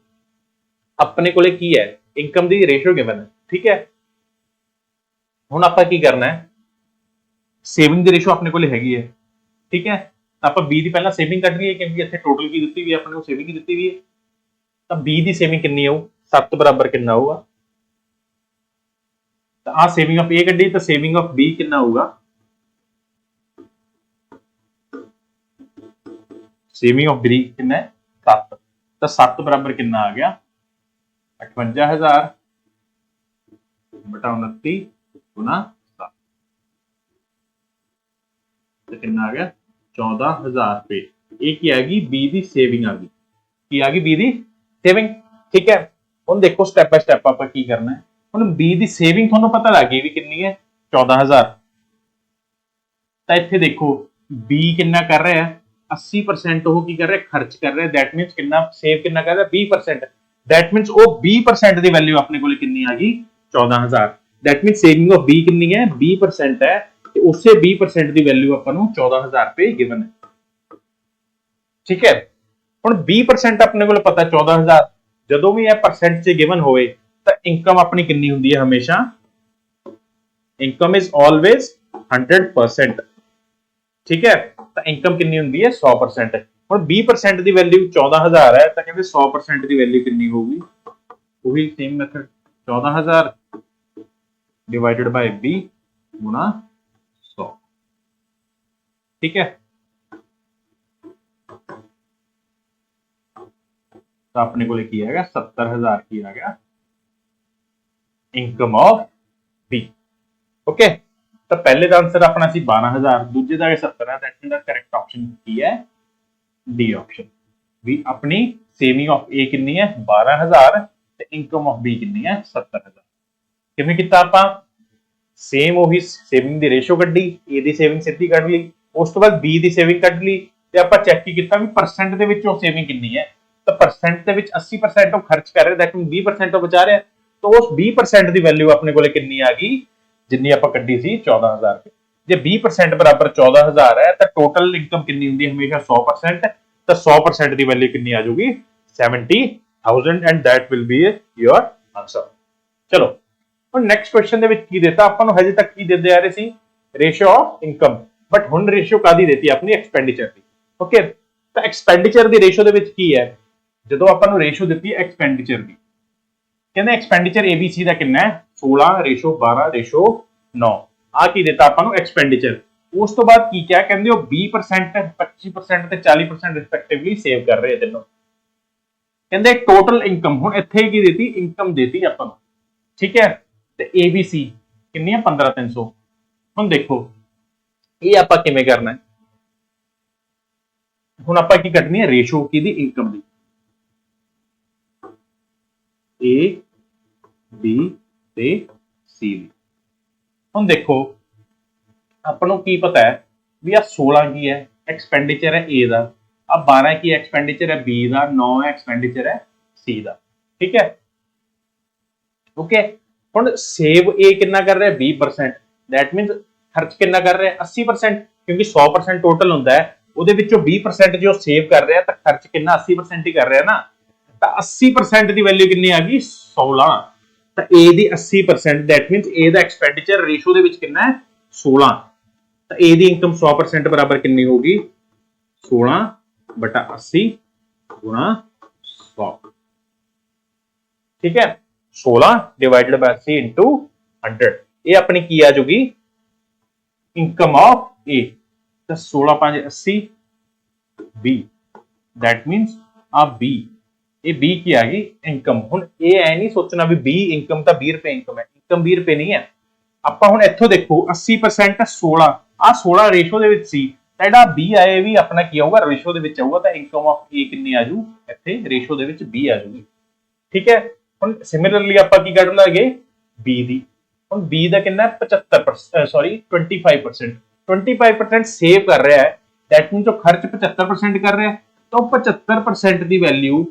अपने कोले की है इनकम दी रेशो गिवन है। ठीक है, हुण आपां की करना है सेविंग दी रेशो अपने कोले हैगी है। ठीक है, तो आपां बी दी पहला सेविंग कढनी है क्योंकि इत्थे टोटल की दित्ती हुई है अपने को सेविंग की दित्ती हुई है, तो बी दी सेविंग कितनी आऊ 7 बराबर कितना होगा, तो आ सेविंग ऑफ ए कड्ढी, तो सेविंग ऑफ बी कितना होगा सेविंग ऑफ बी कितना है 7, तो 7 बराबर कितना आ गया 58000 बटा 29 गुना 7, तो कितना आ गया 14000 रुपए। ये की आ गई बी दी सेविंग आ गई, की आ गई बी दी सेविंग। ठीक है, हुण देखो स्टेप बाय स्टेप आपां की करना है। हुण बी दी सेविंग तुहानूं पता लग गई भी कितनी है 14000, तो इत्थे देखो बी कितना कर रहा है 80% ਉਹ ਕੀ ਕਰ ਰਿਹਾ, ਖਰਚ ਕਰ ਰਿਹਾ। दैट मींस ਕਿੰਨਾ ਸੇਵ ਕਿੰਨਾ ਕਰ ਰਿਹਾ, 20%। दैट मींस ਉਹ 20% ਦੀ ਵੈਲਿਊ ਆਪਣੇ ਕੋਲੇ ਕਿੰਨੀ ਆ ਗਈ, 14000। दैट मींस ਸੇਵਿੰਗ ਆਫ 20 ਕਿੰਨੀ ਹੈ, 20% ਹੈ, ਤੇ ਉਸੇ 20% ਦੀ ਵੈਲਿਊ ਆਪਾਂ ਨੂੰ 14000 ਰੁਪਏ ਗਿਵਨ ਹੈ। ਠੀਕ ਹੈ, ਹੁਣ 20% ਆਪਣੇ ਕੋਲ ਪਤਾ 14000, ਜਦੋਂ ਵੀ ਇਹ ਪਰਸੈਂਟ ਚ ਗਿਵਨ ਹੋਵੇ ਤਾਂ ਇਨਕਮ ਆਪਣੀ ਕਿੰਨੀ ਹੁੰਦੀ ਹੈ ਹਮੇਸ਼ਾ, ਇਨਕਮ ਇਜ਼ ਆਲਵੇਜ਼ 100%। ਠੀਕ ਹੈ, ਤਾਂ ਇਨਕਮ ਕਿੰਨੀ ਹੁੰਦੀ ਹੈ, 100%। ਹੁਣ 20% ਦੀ ਵੈਲਿਊ 14000 ਹੈ, ਤਾਂ ਕਹਿੰਦੇ 100% ਦੀ ਵੈਲਿਊ ਕਿੰਨੀ ਹੋਊਗੀ, ਉਹੀ ਸੇਮ ਮੈਥਡ 14000 ਡਿਵਾਈਡਡ ਬਾਈ 20 ਗੁਣਾ 100। ਠੀਕ ਹੈ, ਤਾਂ ਆਪਣੇ ਕੋਲੇ ਕੀ ਆਏਗਾ, 70000 ਕੀ ਆ ਗਿਆ, ਇਨਕਮ ਆਫ B। ਓਕੇ, ਤਾਂ ਪਹਿਲੇ ਦਾ ਆਨਸਰ ਆਪਣਾ ਸੀ 12000, ਦੂਜੇ ਦਾ 70 ਹੈ। That means the correct option ਕੀ ਹੈ, ਡੀ ਆਪਸ਼ਨ। ਵੀ ਆਪਣੀ ਸੇਵਿੰਗ ਆਫ A ਕਿੰਨੀ ਹੈ, 12000, ਤੇ ਇਨਕਮ ਆਫ B ਕਿੰਨੀ ਹੈ, 70000। ਕਿਵੇਂ ਕੀਤਾ ਆਪਾਂ, ਸੇਮ ਉਹੀ ਸੇਵਿੰਗ ਦੀ ਰੇਸ਼ੋ ਕੱਢੀ, A ਦੀ ਸੇਵਿੰਗ ਸਿੱਧੀ ਕੱਢ ਲਈ, ਉਸ ਤੋਂ ਬਾਅਦ B ਦੀ ਸੇਵਿੰਗ ਕੱਢ ਲਈ, ਤੇ ਆਪਾਂ ਚੈੱਕ ਕੀ ਕੀਤਾ ਵੀ ਪਰਸੈਂਟ ਦੇ ਵਿੱਚ ਉਹ ਸੇਵਿੰਗ ਕਿੰਨੀ ਹੈ। ਤਾਂ ਪਰਸੈਂਟ ਦੇ ਵਿੱਚ 80% ਉਹ ਖਰਚ ਕਰ ਰਿਹਾ, दैट मींस 20% ਉਹ ਬਚਾ ਰਿਹਾ। ਤਾਂ ਉਸ 20% ਦੀ ਵੈਲਿਊ ਆਪਣੇ ਕੋਲੇ ਕਿੰਨੀ ਆ ਗਈ, ਜਿੰਨੀ ਆਪਾਂ ਕੱਢੀ ਸੀ 14000 ਰੁਪਏ। ਜੇ 20% ਬਰਾਬਰ 14000 ਹੈ, ਤਾਂ ਟੋਟਲ ਇਨਕਮ ਕਿੰਨੀ ਹੁੰਦੀ ਹੈ ਹਮੇਸ਼ਾ 100%। ਤਾਂ 100% ਦੀ ਵੈਲਿਊ ਕਿੰਨੀ ਆ ਜਾਊਗੀ, 70000, and that will be your answer. ਚਲੋ, ਹੁਣ ਨੈਕਸਟ ਕੁਐਸਚਨ ਦੇ ਵਿੱਚ ਕੀ ਦਿੱਤਾ ਆਪਾਂ ਨੂੰ, ਹਜੇ ਤੱਕ ਕੀ ਦਿੰਦੇ ਆ ਰਹੇ ਸੀ, ਰੇਸ਼ੋ ਆਫ ਇਨਕਮ, ਬਟ ਹੁਣ ਰੇਸ਼ੋ ਕਾਦੀ ਦਿੱਤੀ ਆਪਣੀ, ਐਕਸਪੈਂਡੀਚਰ ਦੀ। ਓਕੇ, ਤਾਂ ਐਕਸਪੈਂਡੀਚਰ ਦੀ ਰੇਸ਼ੋ ਦੇ ਵਿੱਚ ਕੀ ਹੈ, ਜਦੋਂ ਆਪਾਂ ਨੂੰ ਰੇਸ਼ੋ ਦਿੱਤੀ ਹੈ ਐਕਸਪੈਂਡੀਚਰ ਦੀ, ਕਹਿੰਦੇ ਐਕਸਪੈਂਡੀਚਰ ABC ਦਾ ਕਿੰਨਾ ਹੈ, 16:12:9। ਆ ਕੀ ਦਿੱਤਾ ਆਪਾਂ ਨੂੰ, ਐਕਸਪੈਂਡੀਚਰ। ਉਸ ਤੋਂ ਬਾਅਦ ਕੀ ਕਿਹਾ, ਕਹਿੰਦੇ ਉਹ 20%, 25% ਤੇ 40% ਰਿਸਪੈਕਟਿਵਲੀ ਸੇਵ ਕਰ ਰਹੇ ਤਿੰਨੋਂ। ਕਹਿੰਦੇ ਟੋਟਲ ਇਨਕਮ, ਹੁਣ ਇੱਥੇ ਕੀ ਦਿੱਤੀ, ਇਨਕਮ ਦਿੱਤੀ ਆਪਾਂ ਨੂੰ। ਠੀਕ ਹੈ, ਤੇ ABC ਕਿੰਨੀ ਹੈ, 15300। ਹੁਣ ਦੇਖੋ ਇਹ ਆਪਾਂ ਕਿਵੇਂ ਕਰਨਾ ਹੈ, ਹੁਣ ਆਪਾਂ ਕੀ ਕੱਢਣੀ ਹੈ, ਰੇਸ਼ੋ ਕਿਹਦੀ, ਇਨਕਮ ਦੀ, A B ਤੇ C ਦੀ। ਹੁਣ ਦੇਖੋ ਆਪਾਂ ਨੂੰ ਕੀ ਪਤਾ ਹੈ ਵੀ ਆ 16 ਕੀ ਹੈ, ਐਕਸਪੈਂਡੀਚਰ ਹੈ A ਦਾ, ਆ 12 ਕੀ ਐਕਸਪੈਂਡੀਚਰ ਹੈ B ਦਾ, 9 ਐਕਸਪੈਂਡੀਚਰ ਹੈ C ਦਾ। ਠੀਕ ਹੈ, ਓਕੇ। ਹੁਣ ਸੇਵ A ਕਿੰਨਾ ਕਰ ਰਿਹਾ, 20%। दैट मींस ਖਰਚ ਕਿੰਨਾ ਕਰ ਰਿਹਾ, 80%, ਕਿਉਂਕਿ 100% ਟੋਟਲ ਹੁੰਦਾ ਹੈ, ਉਹਦੇ ਵਿੱਚੋਂ 20% ਜੋ ਸੇਵ ਕਰ ਰਿਹਾ, ਤਾਂ ਖਰਚ ਕਿੰਨਾ, 80% ਹੀ ਕਰ ਰਿਹਾ ਨਾ। ਤਾਂ 80% ਦੀ ਵੈਲਿਊ ਕਿੰਨੀ ਆ ਗਈ, 16। ਤਾਂ A the 80%, that means A the expenditure ratio ਦੇ ਵਿੱਚ ਕਿੰਨਾ ਹੈ, 16। ਤਾਂ A ਦੀ ਇਨਕਮ 100% ਬਰਾਬਰ ਕਿੰਨੀ ਹੋਊਗੀ, 16/80 ਗੁਣਾ 100। ਠੀਕ ਹੈ, 16 ਡਿਵਾਈਡਡ ਬਾਈ 80 into 100। ਇਹ ਆਪਣੀ ਕੀ ਆ ਜਾਊਗੀ, ਇਨਕਮ ਆਫ A। ਤਾਂ 16×5=80 B, दैट मींस ਆ B, ਇਹ B ਕੀ ਆ ਗਈ, ਇਨਕਮ। ਹੁਣ ਇਹ ਐ ਨਹੀਂ ਸੋਚਣਾ ਵੀ B ਇਨਕਮ ਤਾਂ 20 ਰੁਪਏ ਇਨਕਮ ਹੈ, ਇਨਕਮ 20 ਰੁਪਏ ਨਹੀਂ ਹੈ। ਆਪਾਂ ਹੁਣ ਇੱਥੋਂ ਦੇਖੋ 80% 16, ਆ 16 ਰੇਸ਼ੋ ਦੇ ਵਿੱਚ ਸੀ, ਤਾਂ ਜਿਹੜਾ B ਆਏ ਵੀ ਆਪਣਾ ਕੀ ਆਊਗਾ, ਰੇਸ਼ੋ ਦੇ ਵਿੱਚ ਆਊਗਾ। ਤਾਂ ਇਨਕਮ ਆਫ A ਕਿੰਨੀ ਆ ਜੂ, ਇੱਥੇ ਰੇਸ਼ੋ ਦੇ ਵਿੱਚ B ਆ ਜੂਗੀ। ਠੀਕ ਹੈ, ਹੁਣ ਸਿਮਿਲਰਲੀ ਆਪਾਂ ਕੀ ਕੱਢ ਲਾਂਗੇ, B ਦੀ। ਹੁਣ B ਦਾ ਕਿੰਨਾ 25%, ਸੌਰੀ 25%। 25% ਸੇਵ ਕਰ ਰਿਹਾ ਹੈ, दैट मींस ਉਹ ਖਰਚ 75% ਕਰ ਰਿਹਾ ਹੈ। ਤਾਂ ਉਹ 75% ਦੀ ਵੈਲਿਊ,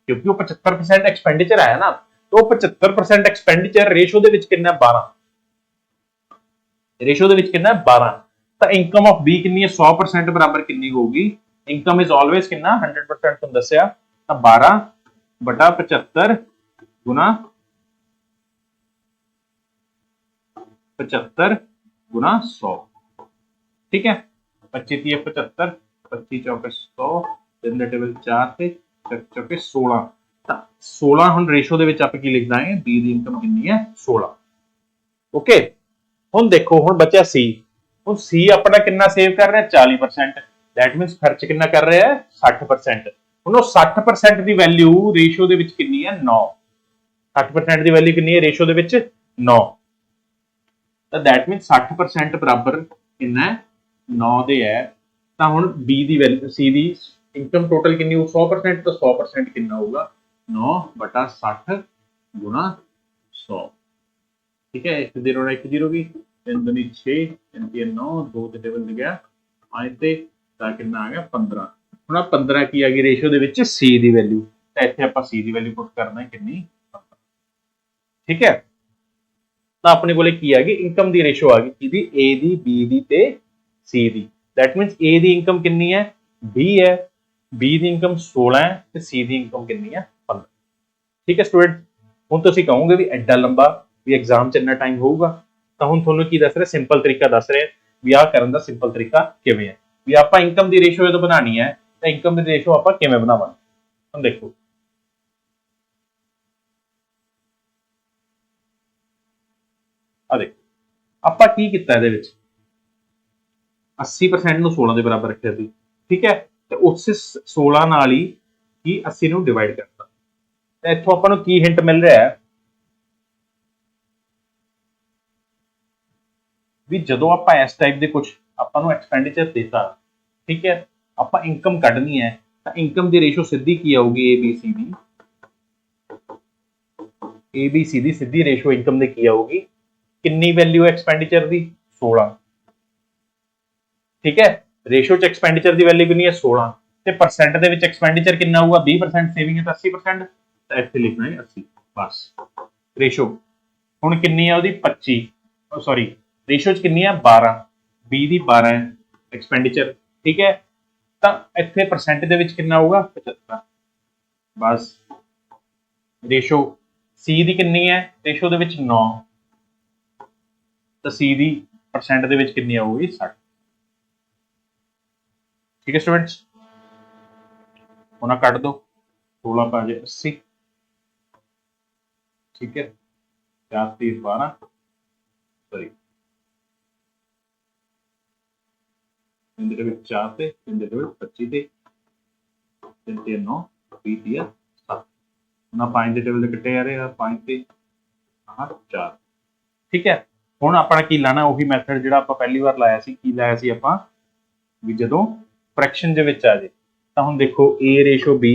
ਕਿਉਂਕਿ ਉਹ 75% ਐਕਸਪੈਂਡੀਚਰ ਆਇਆ ਨਾ, ਤਾਂ ਉਹ 75% ਐਕਸਪੈਂਡੀਚਰ ਰੇਸ਼ੋ ਦੇ ਵਿੱਚ ਕਿੰਨਾ, 12। ਰੇਸ਼ੋ ਦੇ ਵਿੱਚ ਕਿੰਨਾ, 12। ਤਾਂ ਇਨਕਮ ਆਫ B ਕਿੰਨੀ ਹੈ, 100% ਬਰਾਬਰ ਕਿੰਨੀ ਹੋਊਗੀ, ਇਨਕਮ ਇਜ਼ ਆਲਵੇਜ਼ ਕਿੰਨਾ, 100% ਤੁਹਾਨੂੰ ਦੱਸਿਆ। ਤਾਂ 12/75 ਗੁਣਾ 100। ठीक है, 25×3=75, 25×4=100, 3 ਦੇ ਟੇਬਲ 4 ਤੇ 4×4=16। ਤਾਂ 16 ਹੁਣ ਰੇਸ਼ੋ ਦੇ ਵਿੱਚ ਆਪਾਂ ਕੀ ਲਿਖ ਦਾਂਗੇ, B ਦੀ ਇਨਕਮ ਕਿੰਨੀ ਹੈ, 16। ਓਕੇ, ਹੁਣ ਦੇਖੋ ਹੁਣ ਬਚਿਆ C। ਹੁਣ C ਆਪਣਾ ਕਿੰਨਾ ਸੇਵ ਕਰ ਰਿਹਾ, 40%। दैट मींस ਖਰਚ ਕਿੰਨਾ ਕਰ ਰਿਹਾ ਹੈ, 60%। ਹੁਣ ਉਹ 60% ਦੀ ਵੈਲਿਊ ਰੇਸ਼ੋ ਦੇ ਵਿੱਚ ਕਿੰਨੀ ਹੈ, 9। 60% ਦੀ ਵੈਲਿਊ ਕਿੰਨੀ ਹੈ ਰੇਸ਼ੋ ਦੇ ਵਿੱਚ, 9। ਤਾਂ दैट मींस 60% ਬਰਾਬਰ ਕਿੰਨਾ ਹੈ, 9 ਦੇ ਹੈ। ਤਾਂ ਹੁਣ B ਦੀ ਵੈਲਿਊ, C ਦੀ ਇਨਕਮ ਟੋਟਲ ਕਿੰਨੀ ਹੋਊ, 100%। ਤਾਂ 100% ਕਿੰਨਾ ਹੋਊਗਾ, 9/60 ਗੁਣਾ 100। ठीक है, 1 0 1 0 की 3 दूनी 6, 3 3 9, 2 ਤੇ ਟੇਬਲ ਲਿਖਿਆ 5 ਤੇ ਤਾਂ ਕਿੰਨਾ ਆ ਗਿਆ 15। ਹੁਣ 15 ਕੀ ਆ ਗਈ ਰੇਸ਼ੋ ਦੇ ਵਿੱਚ C ਦੀ ਵੈਲਿਊ, ਤਾਂ ਇੱਥੇ ਆਪਾਂ C ਦੀ ਵੈਲਿਊ ਪੁੱਟ ਕਰਨਾ ਹੈ ਕਿੰਨੀ 15। ਠੀਕ ਹੈ, ਤਾਂ ਆਪਣੇ ਕੋਲੇ ਕੀ ਆ ਗਈ ਇਨਕਮ ਦੀ ਰੇਸ਼ੋ ਆ ਗਈ ਕਿਹਦੀ A ਦੀ B ਦੀ ਤੇ C the. That means A the income ਕਿੰਨੀ ਹੈ 20 ਹੈ, B ਦੀ ਇਨਕਮ 16 ਹੈ ਤੇ C ਦੀ ਇਨਕਮ ਕਿੰਨੀ ਹੈ 15। ਠੀਕ ਹੈ ਸਟੂਡੈਂਟ, ਹੁਣ ਤੁਸੀਂ ਕਹੋਗੇ ਵੀ ਐਡਾ ਲੰਬਾ ਵੀ ਐਗਜ਼ਾਮ ਚ ਇੰਨਾ ਟਾਈਮ ਹੋਊਗਾ, ਤਾਂ ਹੁਣ ਤੁਹਾਨੂੰ ਕੀ ਦੱਸ ਰਿਹਾ ਸਿੰਪਲ ਤਰੀਕਾ ਦੱਸ ਰਿਹਾ ਵੀ ਆਹ ਕਰਨ ਦਾ ਸਿੰਪਲ ਤਰੀਕਾ ਕਿਵੇਂ ਹੈ ਵੀ ਆਪਾਂ ਇਨਕਮ ਦੀ ਰੇਸ਼ੋ ਜਦੋਂ ਬਣਾਣੀ ਹੈ ਤਾਂ ਇਨਕਮ ਦੀ ਰੇਸ਼ੋ ਆਪਾਂ ਕਿਵੇਂ ਬਣਾਵਾਂਗੇ। ਹੁਣ ਦੇਖੋ ਆ ਦੇਖੋ ਆਪਾਂ ਕੀ ਕੀਤਾ ਇਹਦੇ ਵਿੱਚ 80% ਨੂੰ 16 ਦੇ ਬਰਾਬਰ ਰੱਖਿਆ ਸੀ। ਠੀਕ ਹੈ, ਤੇ ਉਸ 16 ਨਾਲ ਹੀ ਕੀ 80 ਨੂੰ ਡਿਵਾਈਡ ਕਰਤਾ, ਤਾਂ ਇੱਥੋਂ ਆਪਾਂ ਨੂੰ ਕੀ ਹਿੰਟ ਮਿਲ ਰਿਹਾ ਹੈ ਵੀ ਜਦੋਂ ਆਪਾਂ ਇਸ ਟਾਈਪ ਦੇ ਕੁਝ ਆਪਾਂ ਨੂੰ ਐਕਸਪੈਂਡੀਚਰ ਦਿੱਤਾ, ਠੀਕ ਹੈ, ਆਪਾਂ ਇਨਕਮ ਕੱਢਣੀ ਹੈ ਤਾਂ ਇਨਕਮ ਦੀ ਰੇਸ਼ੋ ਸਿੱਧੀ ਕੀ ਆਊਗੀ ABC ਦੀ, ABC ਦੀ ਸਿੱਧੀ ਰੇਸ਼ੋ ਇਨਕਮ ਦੀ ਕੀ ਆਊਗੀ, ਕਿੰਨੀ ਵੈਲਿਊ ਐਕਸਪੈਂਡੀਚਰ ਦੀ 16। ਠੀਕ ਹੈ, ਰੇਸ਼ੋ ਚ ਐਕਸਪੈਂਡੀਚਰ ਦੀ ਵੈਲਿਊ ਕਿੰਨੀ ਹੈ 16 ਤੇ ਪਰਸੈਂਟ ਦੇ ਵਿੱਚ ਐਕਸਪੈਂਡੀਚਰ ਕਿੰਨਾ ਹੋਊਗਾ 20% ਸੇਵਿੰਗ ਹੈ ਤਾਂ 80%, ਤਾਂ ਇੱਥੇ ਲਿਖਣਾ ਹੈ 80 ਬਸ। ਰੇਸ਼ੋ ਹੁਣ ਕਿੰਨੀ ਹੈ ਉਹਦੀ 25, ਸੌਰੀ ਰੇਸ਼ੋ ਚ ਕਿੰਨੀ ਹੈ 12, B ਦੀ 12 ਹੈ ਐਕਸਪੈਂਡੀਚਰ। ਠੀਕ ਹੈ, ਤਾਂ ਇੱਥੇ ਪਰਸੈਂਟ ਦੇ ਵਿੱਚ ਕਿੰਨਾ ਹੋਊਗਾ 75 ਬਸ। ਰੇਸ਼ੋ C ਦੀ ਕਿੰਨੀ ਹੈ ਰੇਸ਼ੋ ਦੇ ਵਿੱਚ 9, ਤਾਂ C ਦੀ ਪਰਸੈਂਟ ਦੇ ਵਿੱਚ ਕਿੰਨੀ ਆਊਗੀ 60। ठीक है स्टूडेंट्स, होना काट दो 16 पे आ जाए 80। ठीक है, 4 3 12 सॉरी 4 ਤੇ 25 ਤੇ 3 3 9 20 30 7 ਹੁਣ 5 ਦੇ ਟੇਬਲ ਦੇ ਕੱਟੇ ਜਾ ਰਹੇ ਆ 5 ਤੇ 4। ਠੀਕ ਹੈ, ਹੁਣ ਆਪਣਾ ਕੀ ਲਾਣਾ ਉਹੀ ਮੈਥਡ ਜਿਹੜਾ ਆਪਾਂ ਪਹਿਲੀ ਵਾਰ ਲਾਇਆ ਸੀ। ਕੀ ਲਾਇਆ ਸੀ ਆਪਾਂ ਵੀ ਜਦੋਂ ਫ੍ਰੈਕਸ਼ਨ ਦੇ ਵਿੱਚ ਆ ਜੇ, ਤਾਂ ਹੁਣ ਦੇਖੋ A ratio B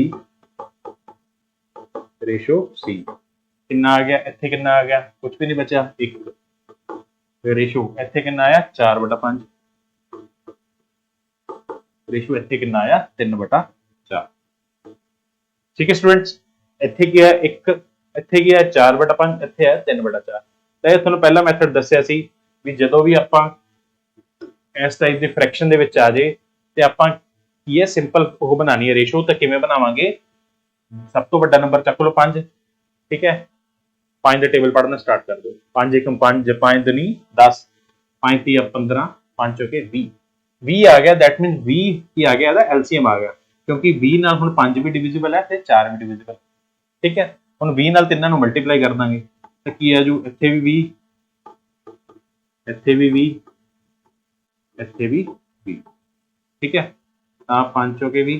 ratio C ਕਿੰਨਾ ਆ ਗਿਆ, ਇੱਥੇ ਕਿੰਨਾ ਆ ਗਿਆ ਕੁਝ ਵੀ ਨਹੀਂ ਬਚਿਆ 1, ਫਿਰ ਰੇਸ਼ੋ ਇੱਥੇ ਕਿੰਨਾ ਆਇਆ 4/5, ਰੇਸ਼ੋ ਇੱਥੇ ਕਿੰਨਾ ਆਇਆ 3/4। ਠੀਕ ਹੈ ਸਟੂਡੈਂਟਸ, ਇੱਥੇ ਕੀ ਹੈ 1, ਇੱਥੇ ਕੀ ਹੈ 4/5, ਇੱਥੇ ਹੈ 3/4। ਤਾਂ ਇਹ ਤੁਹਾਨੂੰ ਪਹਿਲਾ ਮੈਥਡ ਦੱਸਿਆ ਸੀ ਵੀ ਜਦੋਂ ਵੀ ਆਪਾਂ ਇਸ ਟਾਈਪ ਦੇ ਫ੍ਰੈਕਸ਼ਨ ਦੇ ਵਿੱਚ ਆ ਜੇ ਤੇ ਆਪਾਂ ਕੀ ਹੈ ਸਿੰਪਲ ਉਹ ਬਣਾਣੀ ਹੈ ਰੇਸ਼ੋ, ਤਾਂ ਕਿਵੇਂ ਬਣਾਵਾਂਗੇ ਸਭ ਤੋਂ ਵੱਡਾ ਨੰਬਰ ਚੱਕ ਲਓ 5। ਠੀਕ ਹੈ, 5 ਦੇ ਟੇਬਲ ਪੜ੍ਹਨਾ ਸਟਾਰਟ ਕਰ ਦਿਓ। 5 1 5 5 2 10 5 3 15 5 ਚੌਕੇ 20 20 ਆ ਗਿਆ। दैट मींस 20 ਕੀ ਆ ਗਿਆ ਇਹਦਾ ਐਲਸੀਐਮ ਆ ਗਿਆ, ਕਿਉਂਕਿ 20 ਨਾਲ ਹੁਣ 5 ਵੀ ਡਿਵੀਜ਼ੀਬਲ ਹੈ ਤੇ 4 ਵੀ ਡਿਵੀਜ਼ੀਬਲ। ਠੀਕ ਹੈ, ਹੁਣ 20 ਨਾਲ ਤਿੰਨਾਂ ਨੂੰ ਮਲਟੀਪਲਾਈ ਕਰ ਦਾਂਗੇ ਤਾਂ ਕੀ ਆ ਜੂ ਇੱਥੇ ਵੀ 20, ਇੱਥੇ ਵੀ 20, ਇੱਥੇ ਵੀ 20। ਠੀਕ ਹੈ, ਤਾਂ 5 ਚੌਕੇ 20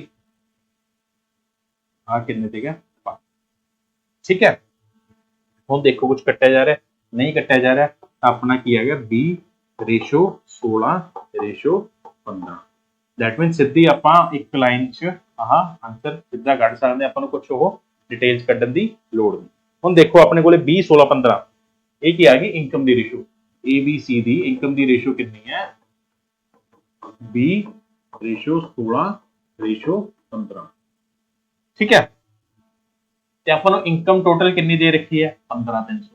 ਆ ਕਿੰਨੇ ਤੇ ਗਿਆ 5। ਠੀਕ ਹੈ, ਹੁਣ ਦੇਖੋ ਕੁਝ ਕੱਟਿਆ ਜਾ ਰਿਹਾ ਨਹੀਂ ਕੱਟਿਆ ਜਾ ਰਿਹਾ, ਤਾਂ ਆਪਣਾ ਕੀ ਆ ਗਿਆ 20 ਰੇਸ਼ੋ 16 ਰੇਸ਼ੋ 15। दैट मींस ਸਿੱਧੀ ਆਪਾਂ ਇੱਕ ਲਾਈਨ 'ਚ ਆਹ ਆਨਸਰ ਸਿੱਧਾ ਕੱਢ ਸਕਦੇ, ਆਪਾਂ ਨੂੰ ਕੁਝ ਉਹ ਡਿਟੇਲਸ ਕੱਢਣ ਦੀ ਲੋੜ ਨਹੀਂ। ਹੁਣ ਦੇਖੋ ਆਪਣੇ ਕੋਲੇ 20 16 15 ਇਹ ਕੀ ਆ ਗਈ ਇਨਕਮ ਦੀ ਰੇਸ਼ੋ, ABC ਦੀ ਇਨਕਮ ਦੀ ਰੇਸ਼ੋ ਕਿੰਨੀ ਹੈ 20 ਰੇਸ਼ੋ 16 ਰੇਸ਼ੋ 15। ਠੀਕ ਹੈ, ਤੇ ਆਪਾਂ ਨੂੰ ਇਨਕਮ ਟੋਟਲ ਕਿੰਨੀ ਦੇ ਰੱਖੀ ਹੈ 15300।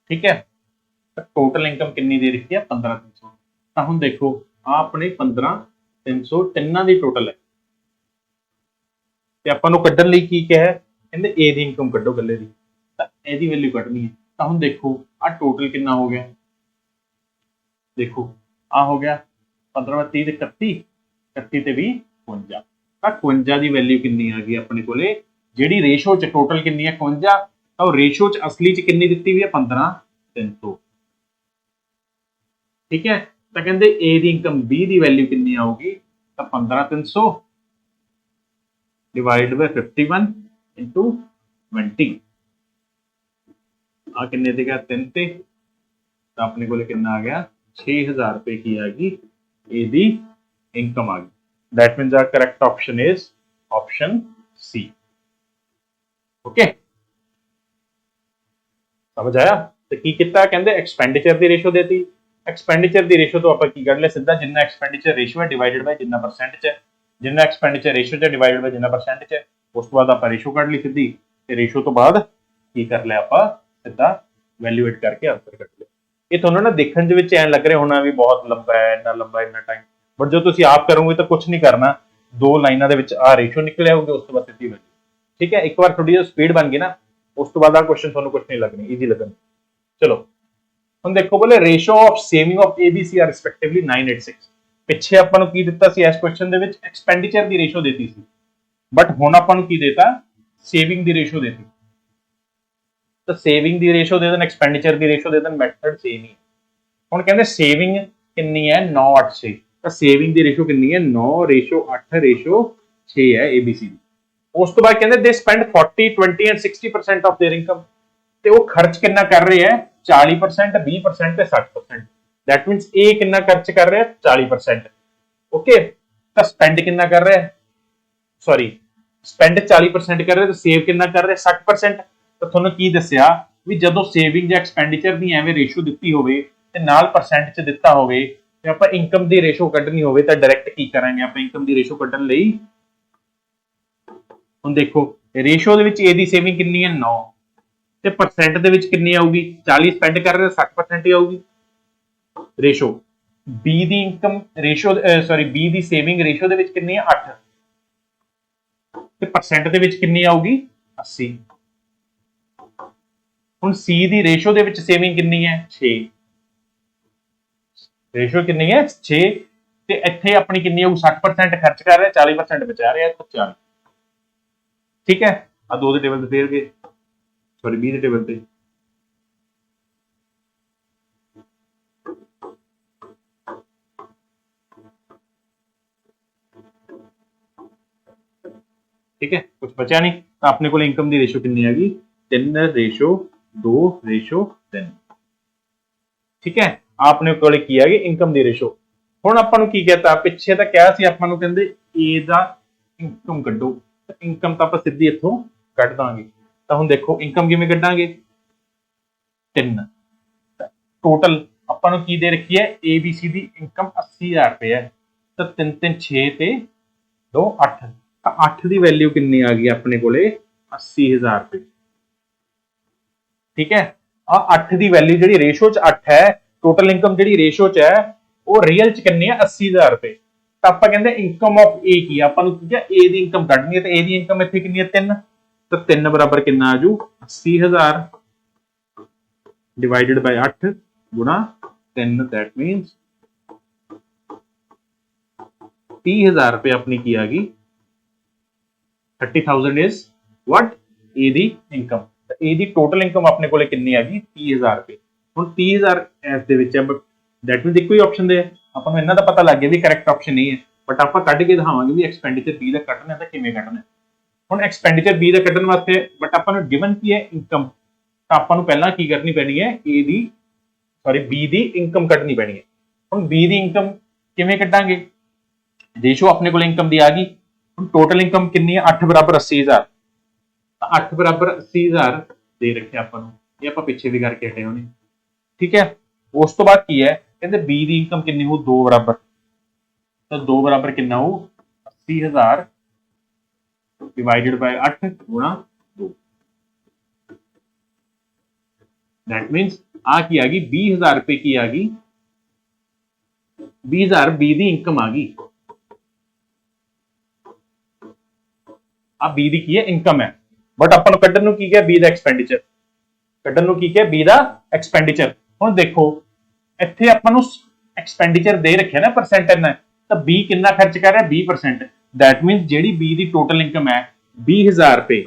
ਠੀਕ ਹੈ, ਤਾਂ ਟੋਟਲ ਇਨਕਮ ਕਿੰਨੀ ਦੇ ਰੱਖੀ ਹੈ 15300। ਤਾਂ ਹੁਣ ਦੇਖੋ ਆ ਆਪਣੇ 15300 ਤਿੰਨਾਂ ਦੀ ਟੋਟਲ ਹੈ, ਤੇ ਆਪਾਂ ਨੂੰ ਕੱਢਣ ਲਈ ਕੀ ਕਿਹਾ ਕਹਿੰਦੇ A ਦੀ ਇਨਕਮ ਕੱਢੋ ਗੱਲੇ ਦੀ, ਤਾਂ ਇਹਦੀ ਵੈਲਿਊ ਕੱਢਣੀ ਹੈ। ਤਾਂ ਹੁਣ ਦੇਖੋ ਆ ਟੋਟਲ ਕਿੰਨਾ ਹੋ ਗਿਆ, ਦੇਖੋ ਆ ਹੋ ਗਿਆ 15 30 ਤੇ 31 31 ਤੇ 20 52, ਤਾਂ 52 ਦੀ ਵੈਲਿਊ ਕਿੰਨੀ ਆ ਗਈ ਆਪਣੇ ਕੋਲੇ, ਜਿਹੜੀ ਰੇਸ਼ੋ ਚ ਟੋਟਲ ਕਿੰਨੀ ਹੈ 52, ਤਾਂ ਉਹ ਰੇਸ਼ੋ ਚ ਅਸਲੀ ਚ ਕਿੰਨੀ ਦਿੱਤੀ ਹੋਈ ਹੈ 15300। ਠੀਕ ਹੈ, ਤਾਂ ਕਹਿੰਦੇ A the income B the value ਕਿੰਨੀ ਆਊਗੀ, ਤਾਂ 15300 ਡਿਵਾਈਡ ਬਾਈ 51 ਇਨਟੂ 20 ਆ ਕਿੰਨੇ ਤੇ ਗਿਆ 3 ਤੇ, ਤਾਂ ਆਪਣੇ ਕੋਲੇ ਕਿੰਨਾ ਆ ਗਿਆ 6000 ਰੁਪਏ ਕੀ ਆ ਗਈ A ਦੀ ਇਨਕਮ ਆ ਗਈ। That means our correct option is option C। ओके, समझ आया। तो की किता कहंदे एक्सपेंडिचर दी रेशो देती एक्सपेंडिचर की रेशो तो आप की कढ़ लिया सीधा, जिन्ना एक्सपेंडिचर रेशो है डिवाइडेड बाय जिन्ना परसेंट च है, जिन्ना एक्सपेंडिचर रेशो च डिवाइडेड बाय जिन्ना परसेंट च है। उस तो बाद आप रेशो कढ़ ली सीधी, ते रेशो तो बाद की कर लिया आप सीधा वैल्यूएट करके आंसर कढ़ लिया। ये थोड़ा ना देखने विच ऐ लग रहा होना भी बहुत लंबा है, इन्ना टाइम, बट जो तुम आप करोगे तो कुछ नहीं करना, दो लाइनों के आ रेशो निकल आऊगी, उस तो बाद सीधी वैल्यू। ठीक है, एक बार थोड़ी स्पीड बन गई ना, उस तो बाद क्वेश्चन थोड़ा कुछ नहीं लगनी, ईजी लगन। चलो हम देखो, बोले ratio of saving of ABC are respectively 986। पिछे ਆਪਾਂ ਨੂੰ ਕੀ ਦਿੱਤਾ ਸੀ ਇਸ ਕੁਐਸਚਨ ਦੇ ਵਿੱਚ ਐਕਸਪੈਂਡੀਚਰ ਦੀ ਰੇਸ਼ੋ ਦਿੱਤੀ ਸੀ, ਬਟ ਹੁਣ ਆਪਾਂ ਨੂੰ ਕੀ ਦੇਤਾ, ਸੇਵਿੰਗ ਦੀ ਰੇਸ਼ੋ ਦਿੱਤੀ। ਤਾਂ ਸੇਵਿੰਗ ਦੀ ਰੇਸ਼ੋ ਦੇ ਦੇਣ, ਐਕਸਪੈਂਡੀਚਰ ਦੀ ਰੇਸ਼ੋ ਦੇ ਦੇਣ, ਮੈਥਡ ਸੇਮ ਹੀ। ਹੁਣ ਕਹਿੰਦੇ ਸੇਵਿੰਗ ਕਿੰਨੀ ਹੈ 986, ਤਾਂ ਸੇਵਿੰਗ ਦੀ ਰੇਸ਼ੋ ਕਿੰਨੀ ਹੈ 9:8:6 ਹੈ एबीसी ਦੀ। ਉਸ ਤੋਂ ਬਾਅਦ ਕਹਿੰਦੇ ਦੇ spend 40 20 and 60% of there income, ਤੇ ਉਹ ਖਰਚ ਕਿੰਨਾ ਕਰ ਰਹੇ ਹੈ 40%, 20% ਤੇ 60%। दैट मींस ए कितना खर्च कर रहे हैं 40%। ओके, तो स्पेंड कितना कर रहे हैं, सॉरी स्पेंड 40% कर रहे, तो सेव कितना कर रहे 60%। तो ਤੁਹਾਨੂੰ ਕੀ ਦੱਸਿਆ ਵੀ ਜਦੋਂ ਸੇਵਿੰਗ ਜਾਂ ਐਕਸਪੈਂਡੀਚਰ ਦੀ ਐਵੇਂ ਰੇਸ਼ੋ ਦਿੱਤੀ ਹੋਵੇ ਤੇ ਨਾਲ ਪਰਸੈਂਟ ਚ ਦਿੱਤਾ ਹੋਵੇ ਤੇ ਆਪਾਂ ਇਨਕਮ ਦੀ ਰੇਸ਼ੋ ਕੱਢਣੀ ਹੋਵੇ ਤਾਂ ਡਾਇਰੈਕਟ ਕੀ ਕਰਾਂਗੇ, ਆਪਾਂ ਇਨਕਮ ਦੀ ਰੇਸ਼ੋ ਕੱਢਣ ਲਈ ਹੁਣ ਦੇਖੋ ਰੇਸ਼ੋ ਦੇ ਵਿੱਚ ਏ ਦੀ ਸੇਵਿੰਗ ਕਿੰਨੀ ਹੈ 9 ਤੇ ਪਰਸੈਂਟ ਦੇ ਵਿੱਚ ਕਿੰਨੀ ਆਊਗੀ 40 ਸਪੈਂਡ ਕਰ ਰਹੇ 60% ਹੀ ਆਊਗੀ। रेशो बी दी इनकम रेशो सॉरी बी दी सेविंग रेशो दे विच कितनी है 8 ते परसेंट दे विच कितनी आऊगी 80। हुन सी दी रेशो दे विच सेविंग कितनी है 6, रेशो कितनी है 6 ते इत्थे अपनी कितनी आऊ 60% खर्च कर रहे 40% बचा रहे हैं तो 40। ठीक है, आ दो दे टेबल ते फेर गए, सॉरी बी दे टेबल ते ठीक है, कुछ बचा नहीं। तो अपने को इनकम की रेशो कितनी आएगी 3:2:3। ठीक है, आपने को की है इनकम की रेशो। हुण आपां नूं की कहता पिछे तो क्या सी आपां नूं कहंदे ए दा इनकम कड्डो, इनकम तो आपां सीधी इत्थों कढ दांगे। तो हुण देखो इनकम किवें कढांगे 3, टोटल आपां नूं की दे रखी है एबीसी दी इनकम 80,000 रुपए है, तो 3 3 6 ते 2 8, 8 की वैल्यू कितनी आ गई अपने को 80,000 रुपए। ठीक है, आ 8 की वैल्यू जी रेशो च 8 है, टोटल इनकम जी रेशो च है वो रियल च कितनी है 80,000 रुपए। तो आप कहते इनकम ऑफ ए की आपको ए की इनकम कढनी है, तो ए की इनकम इतने कितनी है 3, तो 3 बराबर कितना आजू 80,000 डिवाइडेड बाय 8 गुणा 3, दैट मींस 30,000 रुपए अपनी की आ गई। 30,000 is what A the income. A the total income अपने को कितनी आ गई 30,000 रुपए। हुण 30,000 एस दे विच है, बट दैट मींस इक्को ही ऑप्शन दे आपां नूं इन्ना दा पता लग गया भी करेक्ट ऑप्शन नहीं है, बट आपां कढ के दिखावांगे भी एक्सपेंडिचर बी दा कढना है तां किवें कढना है। हुण एक्सपेंडिचर बी दा कढण वास्ते बट आपां नूं गिवन की है इनकम, तां आपां नूं पहलां की करनी पैनी है ए दी सॉरी बी दी इनकम कढनी पैनी है। हुण बी दी इनकम किवें कढांगे, रेशो अपने को इनकम दी आ गई, टोटल इनकम कितनी है 8 बराबर 80,000, 8 बराबर 80,000 दे रखे अपन ये आप पिछे भी करके हटे होने। ठीक है, उस तो बाद की है कहते बी दी इनकम कितनी हो 2 बराबर, तो 2 बराबर कितना हो 80,000 डिवाइडेड बाय 8 गुणा 2, दैट मींस आ की आ गई 20,000 रुपए की आ गई, 20,000 बी दी इनकम आ गई। आ बी दी की है इनकम है, बट अपन कड्ढण नूं की क्या बी दा एक्सपेंडिचर, कड्ढण नूं की क्या बी दा एक्सपेंडिचर। हुण देखो इत्थे आपां नूं एक्सपेंडिचर दे रखे ना परसेंट इन्ना, तो बी कितना खर्च कर रहा है 20%, दैट मींस जेड़ी बी दी टोटल इनकम है 20,000 रुपए,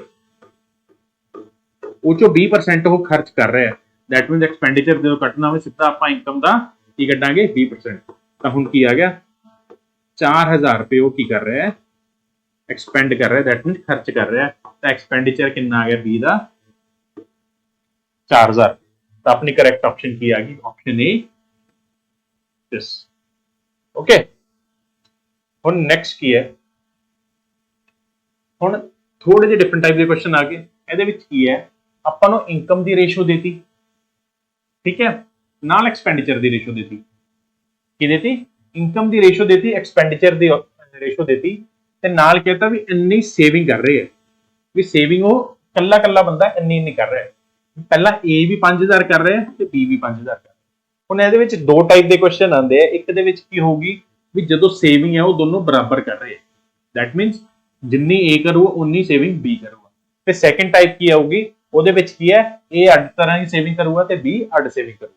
वो चो 20% वो खर्च कर रहा है, दैट मींस एक्सपेंडिचर जो कटना हो सीधा आपां इनकम दा की कड्डांगे 20%। तो हुण की आ गया 4,000 रुपए वो की कर रहा है एक्सपेंड कर रहा है, दैट मींस खर्च कर रहा है, तो एक्सपेंडिचर कितना आ गया बी दा 4,000। तो अपनी करेक्ट ऑप्शन की आ गई ऑप्शन ए दिस। ओके, हुण नेक्स्ट की है, हुण थोड़े ਜਿਹੇ डिफरेंट टाइप के क्वेश्चन आ गए। ਇਹਦੇ ਵਿੱਚ ਕੀ ਹੈ ਆਪਾਂ ਨੂੰ ਇਨਕਮ ਦੀ ਰੇਸ਼ੋ ਦੇਤੀ, ਠੀਕ ਹੈ, ਨਾਲ ਐਕਸਪੈਂਡੀਚਰ ਦੀ ਰੇਸ਼ੋ ਦੇਤੀ। ਕੀ ਦੇਤੀ, ਇਨਕਮ ਦੀ ਰੇਸ਼ੋ ਦੇਤੀ, ਐਕਸਪੈਂਡੀਚਰ ਦੀ ਰੇਸ਼ੋ ਦੇਤੀ, ਤੇ ਨਾਲ कहता ਵੀ ਇੰਨੀ ਸੇਵਿੰਗ ਕਰ ਰਹੇ ਹੈ, ਵੀ ਸੇਵਿੰਗ ਉਹ ਕੱਲਾ ਕੱਲਾ ਬੰਦਾ ਇੰਨੀ ਨਹੀਂ ਕਰ ਰਿਹਾ, ਪਹਿਲਾਂ A ਵੀ 5000 ਕਰ ਰਿਹਾ ਤੇ B ਵੀ 5000 ਕਰ ਰਿਹਾ। ਹੁਣ ਇਹਦੇ ਵਿੱਚ ਦੋ ਟਾਈਪ ਦੇ ਕੁਐਸਚਨ ਆਉਂਦੇ ਆ, ਇੱਕ ਦੇ ਵਿੱਚ ਕੀ ਹੋਊਗੀ ਵੀ ਜਦੋਂ ਸੇਵਿੰਗ ਹੈ ਉਹ ਦੋਨੋਂ ਬਰਾਬਰ ਕਰ ਰਹੇ, ਦੈਟ ਮੀਨਸ ਜਿੰਨੀ A ਕਰੂਗਾ ਉਨੀ ਸੇਵਿੰਗ B ਕਰੂਗਾ। ਤੇ ਸੈਕੰਡ ਟਾਈਪ ਕੀ ਆਊਗੀ, ਉਹਦੇ ਵਿੱਚ ਕੀ ਹੈ A ਅੱਡ ਤਰ੍ਹਾਂ ਦੀ ਸੇਵਿੰਗ ਕਰੂਗਾ ਤੇ B ਅੱਡ ਸੇਵਿੰਗ ਕਰੂਗਾ।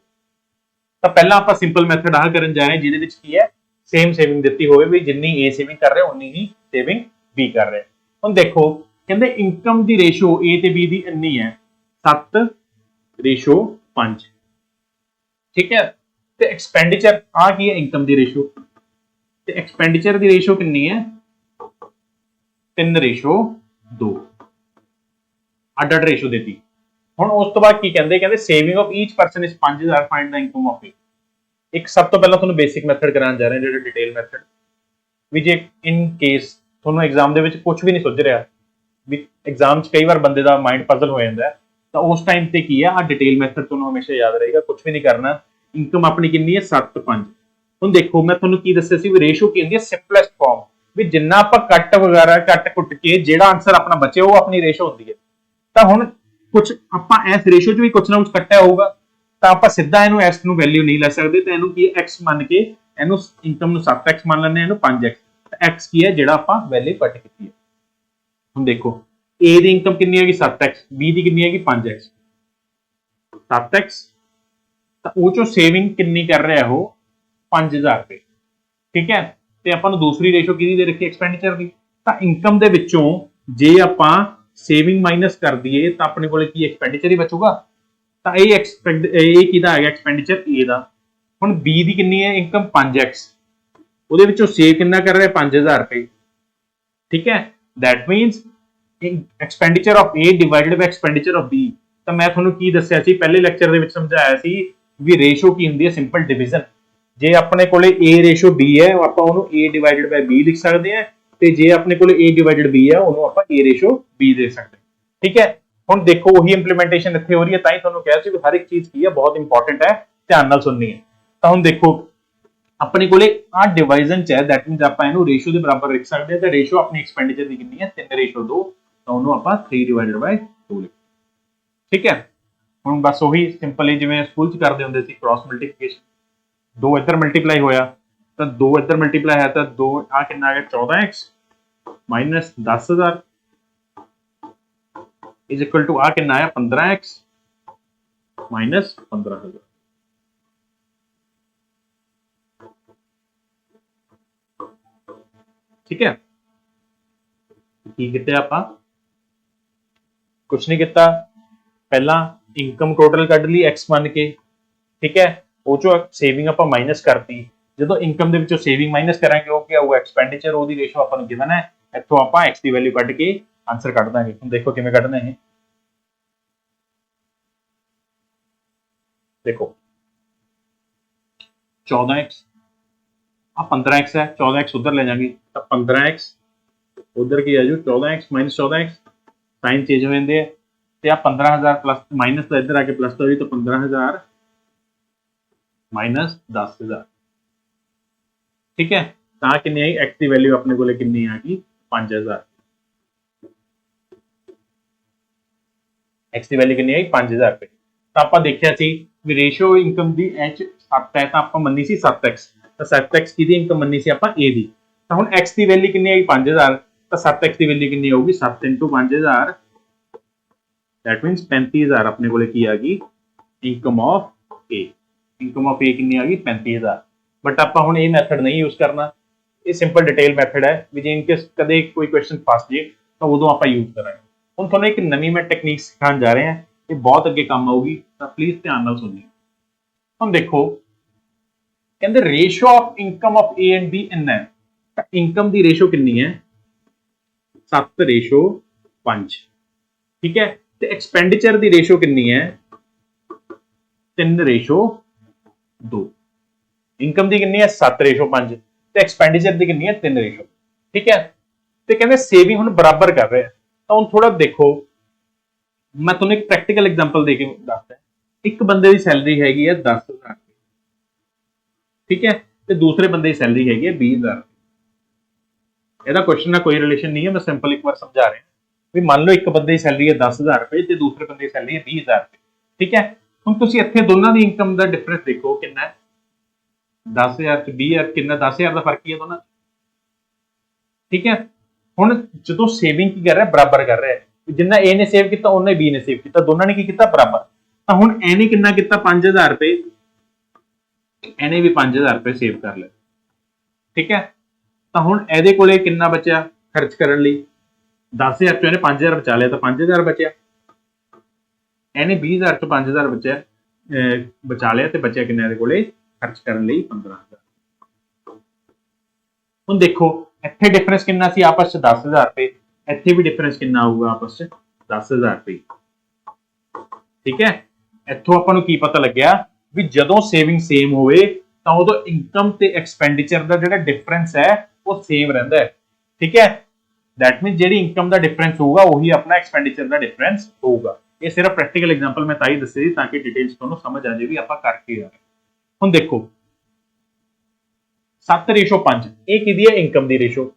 ਤਾਂ ਪਹਿਲਾਂ ਆਪਾਂ ਸਿੰਪਲ ਮੈਥਡ ਆਹ ਕਰਨ ਜਾ ਰਹੇ ਹਾਂ ਜਿਹਦੇ ਵਿੱਚ ਕੀ ਹੈ ਸੇਮ ਸੇਵਿੰਗ ਦਿੱਤੀ ਹੋਵੇ ਵੀ ਜਿੰਨੀ A ਸੇਵਿੰਗ ਕਰ ਰਿਹਾ ਉਨੀ ਹੀ ਸੇਵਿੰਗ B ਕਰ ਰਿਹਾ। ਹੁਣ ਦੇਖੋ ਕਹਿੰਦੇ ਇਨਕਮ ਦੀ ਰੇਸ਼ੋ A ਤੇ B ਦੀ ਇੰਨੀ ਹੈ 7:5, ਠੀਕ ਹੈ, ਤੇ ਐਕਸਪੈਂਡੀਚਰ ਆ ਕੀ ਹੈ ਇਨਕਮ ਦੀ ਰੇਸ਼ੋ, ਤੇ ਐਕਸਪੈਂਡੀਚਰ ਦੀ ਰੇਸ਼ੋ ਕਿੰਨੀ ਹੈ 3:2, ਅੱਡ ਅੱਡ ਰੇਸ਼ੋ ਦਿੱਤੀ। ਹੁਣ ਉਸ ਤੋਂ ਬਾਅਦ ਕੀ ਕਹਿੰਦੇ, ਕਹਿੰਦੇ saving of each person is 5000, find the income of A. ਇੱਕ ਸਭ ਤੋਂ ਪਹਿਲਾਂ ਤੁਹਾਨੂੰ ਬੇਸਿਕ ਮੈਥਡ ਕਰਾਉਣ ਜਾ ਰਹੇ ਹਾਂ ਜਿਹੜਾ ਡਿਟੇਲ ਮੈਥਡ, ਵੀ ਜੇ ਇਨ ਕੇਸ ਤੁਹਾਨੂੰ ਐਗਜ਼ਾਮ ਦੇ ਵਿੱਚ ਕੁਝ ਵੀ ਨਹੀਂ ਸੁੱਝ ਰਿਹਾ, ਵੀ ਐਗਜ਼ਾਮ 'ਚ ਕਈ ਵਾਰ ਬੰਦੇ ਦਾ ਮਾਈਂਡ ਪਜ਼ਲ ਹੋ ਜਾਂਦਾ ਹੈ, ਤਾਂ ਉਸ ਟਾਈਮ ਤੇ ਕੀ ਹੈ ਆ ਡਿਟੇਲ ਮੈਥਡ ਤੁਹਾਨੂੰ ਹਮੇਸ਼ਾ ਯਾਦ ਰਹੇਗਾ, ਕੁਝ ਵੀ ਨਹੀਂ ਕਰਨਾ। ਇਨਕਮ ਆਪਣੀ ਕਿੰਨੀ ਹੈ 7:5। ਹੁਣ ਦੇਖੋ ਮੈਂ ਤੁਹਾਨੂੰ ਕੀ ਦੱਸਿਆ ਸੀ ਵੀ ਰੇਸ਼ੋ ਕੀ ਹੁੰਦੀ ਹੈ ਸਿੰਪਲੈਸਟ ਫਾਰਮ, ਵੀ ਜਿੰਨਾ ਆਪਾਂ ਕੱਟ ਵਗੈਰਾ ਕੱਟ ਕੁੱਟ ਕੇ ਜਿਹੜਾ ਆਨਸਰ ਆਪਣਾ ਬਚੇ ਉਹ ਆਪਣੀ ਰੇਸ਼ੋ ਹੁੰਦੀ ਹੈ। ਤਾਂ ਹੁਣ ਕੁਝ ਆਪਾਂ ਇਸ ਰੇਸ਼ੋ 'ਚ ਵੀ ਕੁਝ ਨਾ ਕੁਝ ਕੱਟਿਆ ਹੋਊਗਾ, ਤਾਂ ਆਪਾਂ ਸਿੱਧਾ ਇਹਨੂੰ s ਨੂੰ ਵੈਲਿਊ ਨਹੀਂ ਲੈ ਸਕਦੇ, ਤਾਂ ਇਹਨੂੰ ਕੀ ਹੈ x ਮੰਨ ਕੇ ਇਹਨੂੰ ਇਨਕਮ ਨੂੰ 7x ਮੰਨ ਲੈਂਦੇ, ਇਹਨੂੰ 5x, ਤਾਂ x ਕੀ ਹੈ ਜਿਹੜਾ ਆਪਾਂ ਵੈਲਿਊ ਕੱਟ ਕੀਤੀ ਹੈ। ਹੁਣ ਦੇਖੋ A ਦੀ ਇਨਕਮ ਕਿੰਨੀ ਹੈਗੀ 7x, B ਦੀ ਕਿੰਨੀ ਹੈਗੀ 5x, 7x, ਤਾਂ ਉਹ ਚੋਂ ਸੇਵਿੰਗ ਕਿੰਨੀ ਕਰ ਰਿਹਾ ਉਹ 5000 ਰੁਪਏ, ਠੀਕ ਹੈ। ਤੇ ਆਪਾਂ ਨੂੰ ਦੂਸਰੀ ਰੇਸ਼ੋ ਕਿਹਦੀ ਦੇ ਰੱਖੀ ਐਕਸਪੈਂਡੀਚਰ ਦੀ, ਤਾਂ ਇਨਕਮ ਦੇ ਵਿੱਚੋਂ ਜੇ ਆਪਾਂ ਸੇਵਿੰਗ ਮਾਈਨਸ ਕਰ ਦਈਏ ਤਾਂ ਆਪਣੇ ਕੋਲੇ ਕੀ ਐਕਸਪੈਂਡੀਚਰ ਹੀ ਬਚੂਗਾ, ਤਾਂ ਇਹ ਇਹ ਕਿਹਦਾ ਹੈਗਾ ਐਕਸਪੈਂਡੀਚਰ A ਦਾ। ਹੁਣ B ਦੀ ਕਿੰਨੀ ਹੈ ਇਨਕਮ 5x, ਉਹਦੇ ਵਿੱਚੋਂ ਸੇਵ ਕਿੰਨਾ ਕਰ ਰਿਹਾ 5000 ਰੁਪਏ, ਠੀਕ ਹੈ, that means expenditure of A divided by expenditure of B। ਤਾਂ ਮੈਂ ਤੁਹਾਨੂੰ ਕੀ ਦੱਸਿਆ ਸੀ ਪਹਿਲੇ ਲੈਕਚਰ ਦੇ ਵਿੱਚ ਸਮਝਾਇਆ ਸੀ ਵੀ ਰੇਸ਼ੋ ਕੀ ਹੁੰਦੀ ਹੈ ਸਿੰਪਲ ਡਿਵੀਜ਼ਨ। ਜੇ ਆਪਣੇ ਕੋਲੇ A ਰੇਸ਼ੋ B ਹੈ ਆਪਾਂ ਉਹਨੂੰ A ਡਿਵਾਈਡਡ ਬਾਈ B ਲਿਖ ਸਕਦੇ ਹਾਂ, ਤੇ ਜੇ ਆਪਣੇ ਕੋਲੇ A ਡਿਵਾਈਡਡ B ਹੈ ਉਹਨੂੰ ਆਪਾਂ A ਰੇਸ਼ੋ B ਦੇ ਸਕਦੇ ਹਾਂ, ਠੀਕ ਹੈ। ਹੁਣ ਦੇਖੋ ਉਹੀ ਇੰਪਲੀਮੈਂਟੇਸ਼ਨ ਇੱਥੇ ਹੋ ਰਹੀ ਹੈ, ਤਾਂ ਹੀ ਤੁਹਾਨੂੰ ਕਿਹਾ ਸੀ ਵੀ ਹਰ ਇੱਕ ਚੀਜ਼ ਕੀ ਹੈ ਬਹੁਤ ਇੰਪੋਰਟੈਂਟ ਹੈ, ਧਿਆਨ ਨਾਲ ਸੁਣਨੀ ਹੈ। ਤਾਂ ਹੁਣ ਦੇਖੋ ਆਪਣੇ ਕੋਲੇ ਆ ਡਿਵਾਈਜ਼ਨ ਚ ਹੈ, ਦੈਟ ਮੀਨਸ ਆਪਾਂ ਇਹਨੂੰ ਰੇਸ਼ੋ ਦੇ ਬਰਾਬਰ ਲਿਖ ਸਕਦੇ ਹਾਂ, ਤੇ ਰੇਸ਼ੋ ਆਪਣੀ ਐਕਸਪੈਂਡੀਚਰ ਦੀ ਕਿੰਨੀ ਹੈ 3:2, ਤਾਂ ਉਹਨੂੰ ਆਪਾਂ 3/2 ਲਿਖ, ਠੀਕ ਹੈ। ਹੁਣ ਬਸ ਉਹੀ ਸਿੰਪਲ ਹੀ ਜਿਵੇਂ ਸਕੂਲ ਚ ਕਰਦੇ ਹੁੰਦੇ ਸੀ ਕ੍ਰਾਸ ਮਲਟੀਪਲੀਕੇਸ਼ਨ, 2 ਇੱਧਰ ਮਲਟੀਪਲਾਈ ਹੋਇਆ ਤਾਂ 2 ਇੱਧਰ ਮਲਟੀਪਲਾਈ ਹੈ ਤਾਂ 2 ਆ ਕਿੰਨਾ ਆ ਗਿਆ 14x minus 10000 is equal to ਆ ਕਿੰਨਾ ਆਇਆ 15x ਮਾਈਨਸ 15000, ਠੀਕ ਹੈ। ਕੀ ਕੀਤਾ ਆਪਾਂ, ਕੁਛ ਨਹੀਂ ਕੀਤਾ, ਪਹਿਲਾਂ ਇਨਕਮ ਟੋਟਲ ਕੱਢ ਲਈ x ਮੰਨ ਕੇ, ਠੀਕ ਹੈ, ਉਹ ਚੋਂ ਸੇਵਿੰਗ ਆਪਾਂ ਮਾਈਨਸ ਕਰਤੀ, ਜਦੋਂ ਇਨਕਮ ਦੇ ਵਿੱਚੋਂ ਸੇਵਿੰਗ ਮਾਈਨਸ ਕਰਾਂਗੇ ਉਹ ਕੀ ਆਊਗਾ ਐਕਸਪੈਂਡੀਚਰ, ਉਹਦੀ ਰੇਸ਼ੋ ਆਪਾਂ ਨੂੰ ਗਿਵਨ ਹੈ, ਇੱਥੋਂ ਆਪਾਂ x ਦੀ ਵੈਲਿਊ ਕੱਢ ਕੇ ਆਨਸਰ ਕੱਢ ਦਾਂਗੇ। ਹੁਣ ਦੇਖੋ ਕਿਵੇਂ ਕੱਢਣਾ ਹੈ, ਦੇਖੋ 14x ਆ 15x ਹੈ, 14x ਉਧਰ ਲੈ ਜਾਾਂਗੇ ਤਾਂ 15x ਉਧਰ ਕੀ ਆ ਜੂ 14x minus 14x, sign change ਹੋ ਜਾਂਦੇ ਆ, ਤੇ ਆ 15000 ਪਲੱਸ ਮਾਈਨਸ ਦਾ ਇੱਧਰ ਆ ਕੇ ਪਲੱਸ ਦਾ ਹੋਈ ਤਾਂ 15000 ਮਾਈਨਸ 10000, ਠੀਕ ਹੈ। ਤਾਂ ਕਿੰਨੀ ਆਈ x ਦੀ ਵੈਲਿਊ ਆਪਣੇ ਕੋਲੇ ਕਿੰਨੀ ਆ ਗਈ 5000, x ਦੀ ਵੈਲਿਊ ਕਿੰਨੀ ਆਈ 5000 ਰੁਪਏ। ਤਾਂ ਆਪਾਂ ਦੇਖਿਆ ਸੀ ਵੀ ਰੇਸ਼ੋ ਇਨਕਮ ਦੀ h 7 ਹੈ, ਤਾਂ ਆਪਾਂ ਮੰਨੀ ਸੀ 7x, ਤਾਂ 7x ਕਿਹਦੀ ਇਨਕਮ ਮੰਨੀ ਸੀ ਆਪਾਂ A ਦੀ, ਤਾਂ ਹੁਣ x ਦੀ ਵੈਲਿਊ ਕਿੰਨੀ ਆਈ 5000, ਤਾਂ 7x ਦੀ ਵੈਲਿਊ ਕਿੰਨੀ ਆਊਗੀ 7 × 5000, ਦੈਟ ਮੀਨਸ 35000 ਆਪਣੇ ਕੋਲੇ ਕੀ ਆ ਗਈ income of A, income of A ਕਿੰਨੀ ਆ ਗਈ 35000। ਬਟ ਆਪਾਂ ਹੁਣ ਇਹ ਮੈਥਡ ਨਹੀਂ ਯੂਜ਼ ਕਰਨਾ, ਇਹ ਸਿੰਪਲ ਡਿਟੇਲ ਮੈਥਡ ਹੈ, ਵੀ ਜੇ ਇਨਕੇਸ ਕਦੇ ਕੋਈ ਕੁਐਸਚਨ ਫਸ ਜੇ ਤਾਂ ਉਦੋਂ ਆਪਾਂ ਯੂਜ਼ ਕਰਾਂਗੇ। ਹੁਣ ਤੁਹਾਨੂੰ ਇੱਕ ਨਵੀਂ ਮੈਂ ਟੈਕਨੀਕ ਸਿਖਾਉਣ ਜਾ ਰਹੇ ਹਾਂ, ਇਹ ਬਹੁਤ ਅੱਗੇ ਕੰਮ ਆਊਗੀ, ਤਾਂ ਪਲੀਜ਼ ਧਿਆਨ ਨਾਲ ਸੁਣਿਓ। ਹੁਣ ਦੇਖੋ ਕਹਿੰਦੇ ratio of income of A and B ਇੰਨਾ ਹੈ, ਤਾਂ ਇਨਕਮ ਦੀ ਰੇਸ਼ੋ ਕਿੰਨੀ ਹੈ 7:5, ਠੀਕ ਹੈ, ਤੇ ਐਕਸਪੈਂਡੀਚਰ ਦੀ ਰੇਸ਼ੋ ਕਿੰਨੀ ਹੈ 3:2, ਇਨਕਮ ਦੀ ਕਿੰਨੀ ਹੈ 7:5 ਤੇ ਐਕਸਪੈਂਡੀਚਰ ਦੀ ਕਿੰਨੀ ਹੈ 3:, ਠੀਕ ਹੈ। ਤੇ ਕਹਿੰਦੇ ਸੇਵਿੰਗ ਹੁਣ ਬਰਾਬਰ ਕਰ ਰਿਹਾ, ਤਾਂ ਹੁਣ ਥੋੜਾ ਦੇਖੋ ਮੈਂ ਤੁਹਾਨੂੰ ਇੱਕ ਪ੍ਰੈਕਟੀਕਲ ਐਗਜ਼ਾਮਪਲ ਦੇ ਕੇ ਦੱਸਦਾ, ਇੱਕ ਬੰਦੇ ਦੀ ਸੈਲਰੀ ਹੈਗੀ ਹੈ 10000, ਠੀਕ ਹੈ, ਤੇ ਦੂਸਰੇ ਬੰਦੇ ਦੀ ਸੈਲਰੀ ਹੈਗੀ ਹੈ 20000। ਇਹਦਾ ਕੁਐਸਚਨ ਨਾਲ ਕੋਈ ਰਿਲੇਸ਼ਨ ਨਹੀਂ ਹੈ, ਮੈਂ ਸਿੰਪਲ ਇੱਕ ਵਾਰ ਸਮਝਾ ਰਿਹਾ ਵੀ ਮੰਨ ਲਓ ਇੱਕ ਬੰਦੇ ਦੀ ਸੈਲਰੀ ਹੈ 10000 ਰੁਪਏ ਤੇ ਦੂਸਰੇ ਬੰਦੇ ਦੀ ਸੈਲਰੀ ਹੈ 20000 ਰੁਪਏ। ਠੀਕ ਹੈ, ਹੁਣ ਤੁਸੀਂ ਇੱਥੇ ਦੋਨਾਂ ਦੀ ਇਨਕਮ ਦਾ ਡਿਫਰੈਂਸ ਦੇਖੋ ਕਿੰਨਾ ਹੈ। 10000 ਚ 20000 ਕਿੰਨਾ, 10000 ਦਾ ਫਰਕ ਹੀ ਹੈ ਦੋਨਾਂ। ਠੀਕ ਹੈ, ਹੁਣ ਜਦੋਂ ਸੇਵਿੰਗ ਕੀ ਕਰ ਰਿਹਾ, ਬਰਾਬਰ ਕਰ ਰਿਹਾ ਹੈ। ਜਿੰਨਾ A ਨੇ ਸੇਵ ਕੀਤਾ ਉਹਨੇ B ਨੇ ਸੇਵ ਕੀਤਾ, ਦੋਨਾਂ ਨੇ ਕੀ ਕੀਤਾ, ਬਰਾਬਰ। ਤਾਂ ਹੁਣ ਇਹਨੇ ਕਿੰਨਾ ਕੀਤਾ, 5000 ਰੁਪਏ, ਇਹਨੇ ਵੀ 5000 ਰੁਪਏ ਸੇਵ ਕਰ ਲਿਆ। ਠੀਕ ਹੈ, ਤਾਂ ਹੁਣ ਇਹਦੇ ਕੋਲੇ ਕਿੰਨਾ ਬਚਿਆ ਖਰਚ ਕਰਨ ਲਈ, 10000 ਚੋਂ ਇਹਨੇ 5000 ਬਚਾ ਲਿਆ ਤਾਂ 5000 ਬਚਿਆ। ਇਹਨੇ 20000 ਚੋਂ 5000 ਬਚਿਆ ਬਚਾ ਲਿਆ ਤੇ ਬਚਿਆ ਕਿੰਨਾ ਇਹਦੇ ਕੋਲੇ ਖਰਚ ਕਰਨ ਲਈ 15000। ਹੁਣ ਦੇਖੋ ਇੱਥੇ ਡਿਫਰੈਂਸ ਕਿੰਨਾ ਸੀ ਆਪਸ ਚ 10000 ਰੁਪਏ, ਇੱਥੇ ਵੀ ਡਿਫਰੈਂਸ ਕਿੰਨਾ ਆਊਗਾ ਆਪਸ ਚ 10000 ਰੁਪਏ। ਠੀਕ ਹੈ, ਇੱਥੋਂ ਆਪਾਂ ਨੂੰ ਕੀ ਪਤਾ ਲੱਗਿਆ ਵੀ ਜਦੋਂ ਸੇਵਿੰਗ ਸੇਮ ਹੋਵੇ ਤਾਂ ਉਦੋਂ ਇਨਕਮ ਤੇ ਐਕਸਪੈਂਡੀਚਰ ਦਾ ਜਿਹੜਾ ਡਿਫਰੈਂਸ ਹੈ ਉਹ ਸੇਮ ਰਹਿੰਦਾ ਹੈ। ਠੀਕ ਹੈ, ਦੈਟ ਮੀਨਸ ਜਿਹੜੀ ਇਨਕਮ ਦਾ ਡਿਫਰੈਂਸ ਹੋਊਗਾ ਉਹੀ ਆਪਣਾ ਐਕਸਪੈਂਡੀਚਰ ਦਾ ਡਿਫਰੈਂਸ ਹੋਊਗਾ। ਇਹ ਸਿਰਫ ਪ੍ਰੈਕਟੀਕਲ ਐਗਜ਼ਾਮਪਲ ਮੈਂ ਤਾਂ ਹੀ ਦੱਸੇ ਸੀ ਤਾਂ ਕਿ ਡਿਟੇਲਸ ਤੁਹਾਨੂੰ ਸਮਝ ਆ ਜਾਏ ਵੀ ਆਪਾਂ ਕਰ ਕੀ ਰਹੇ। ਹੁਣ ਦੇਖੋ 7:5 ਇਹ ਕਿਹਦੀ ਹੈ, ਇਨਕਮ ਦੀ ਰੇਸ਼ੋ।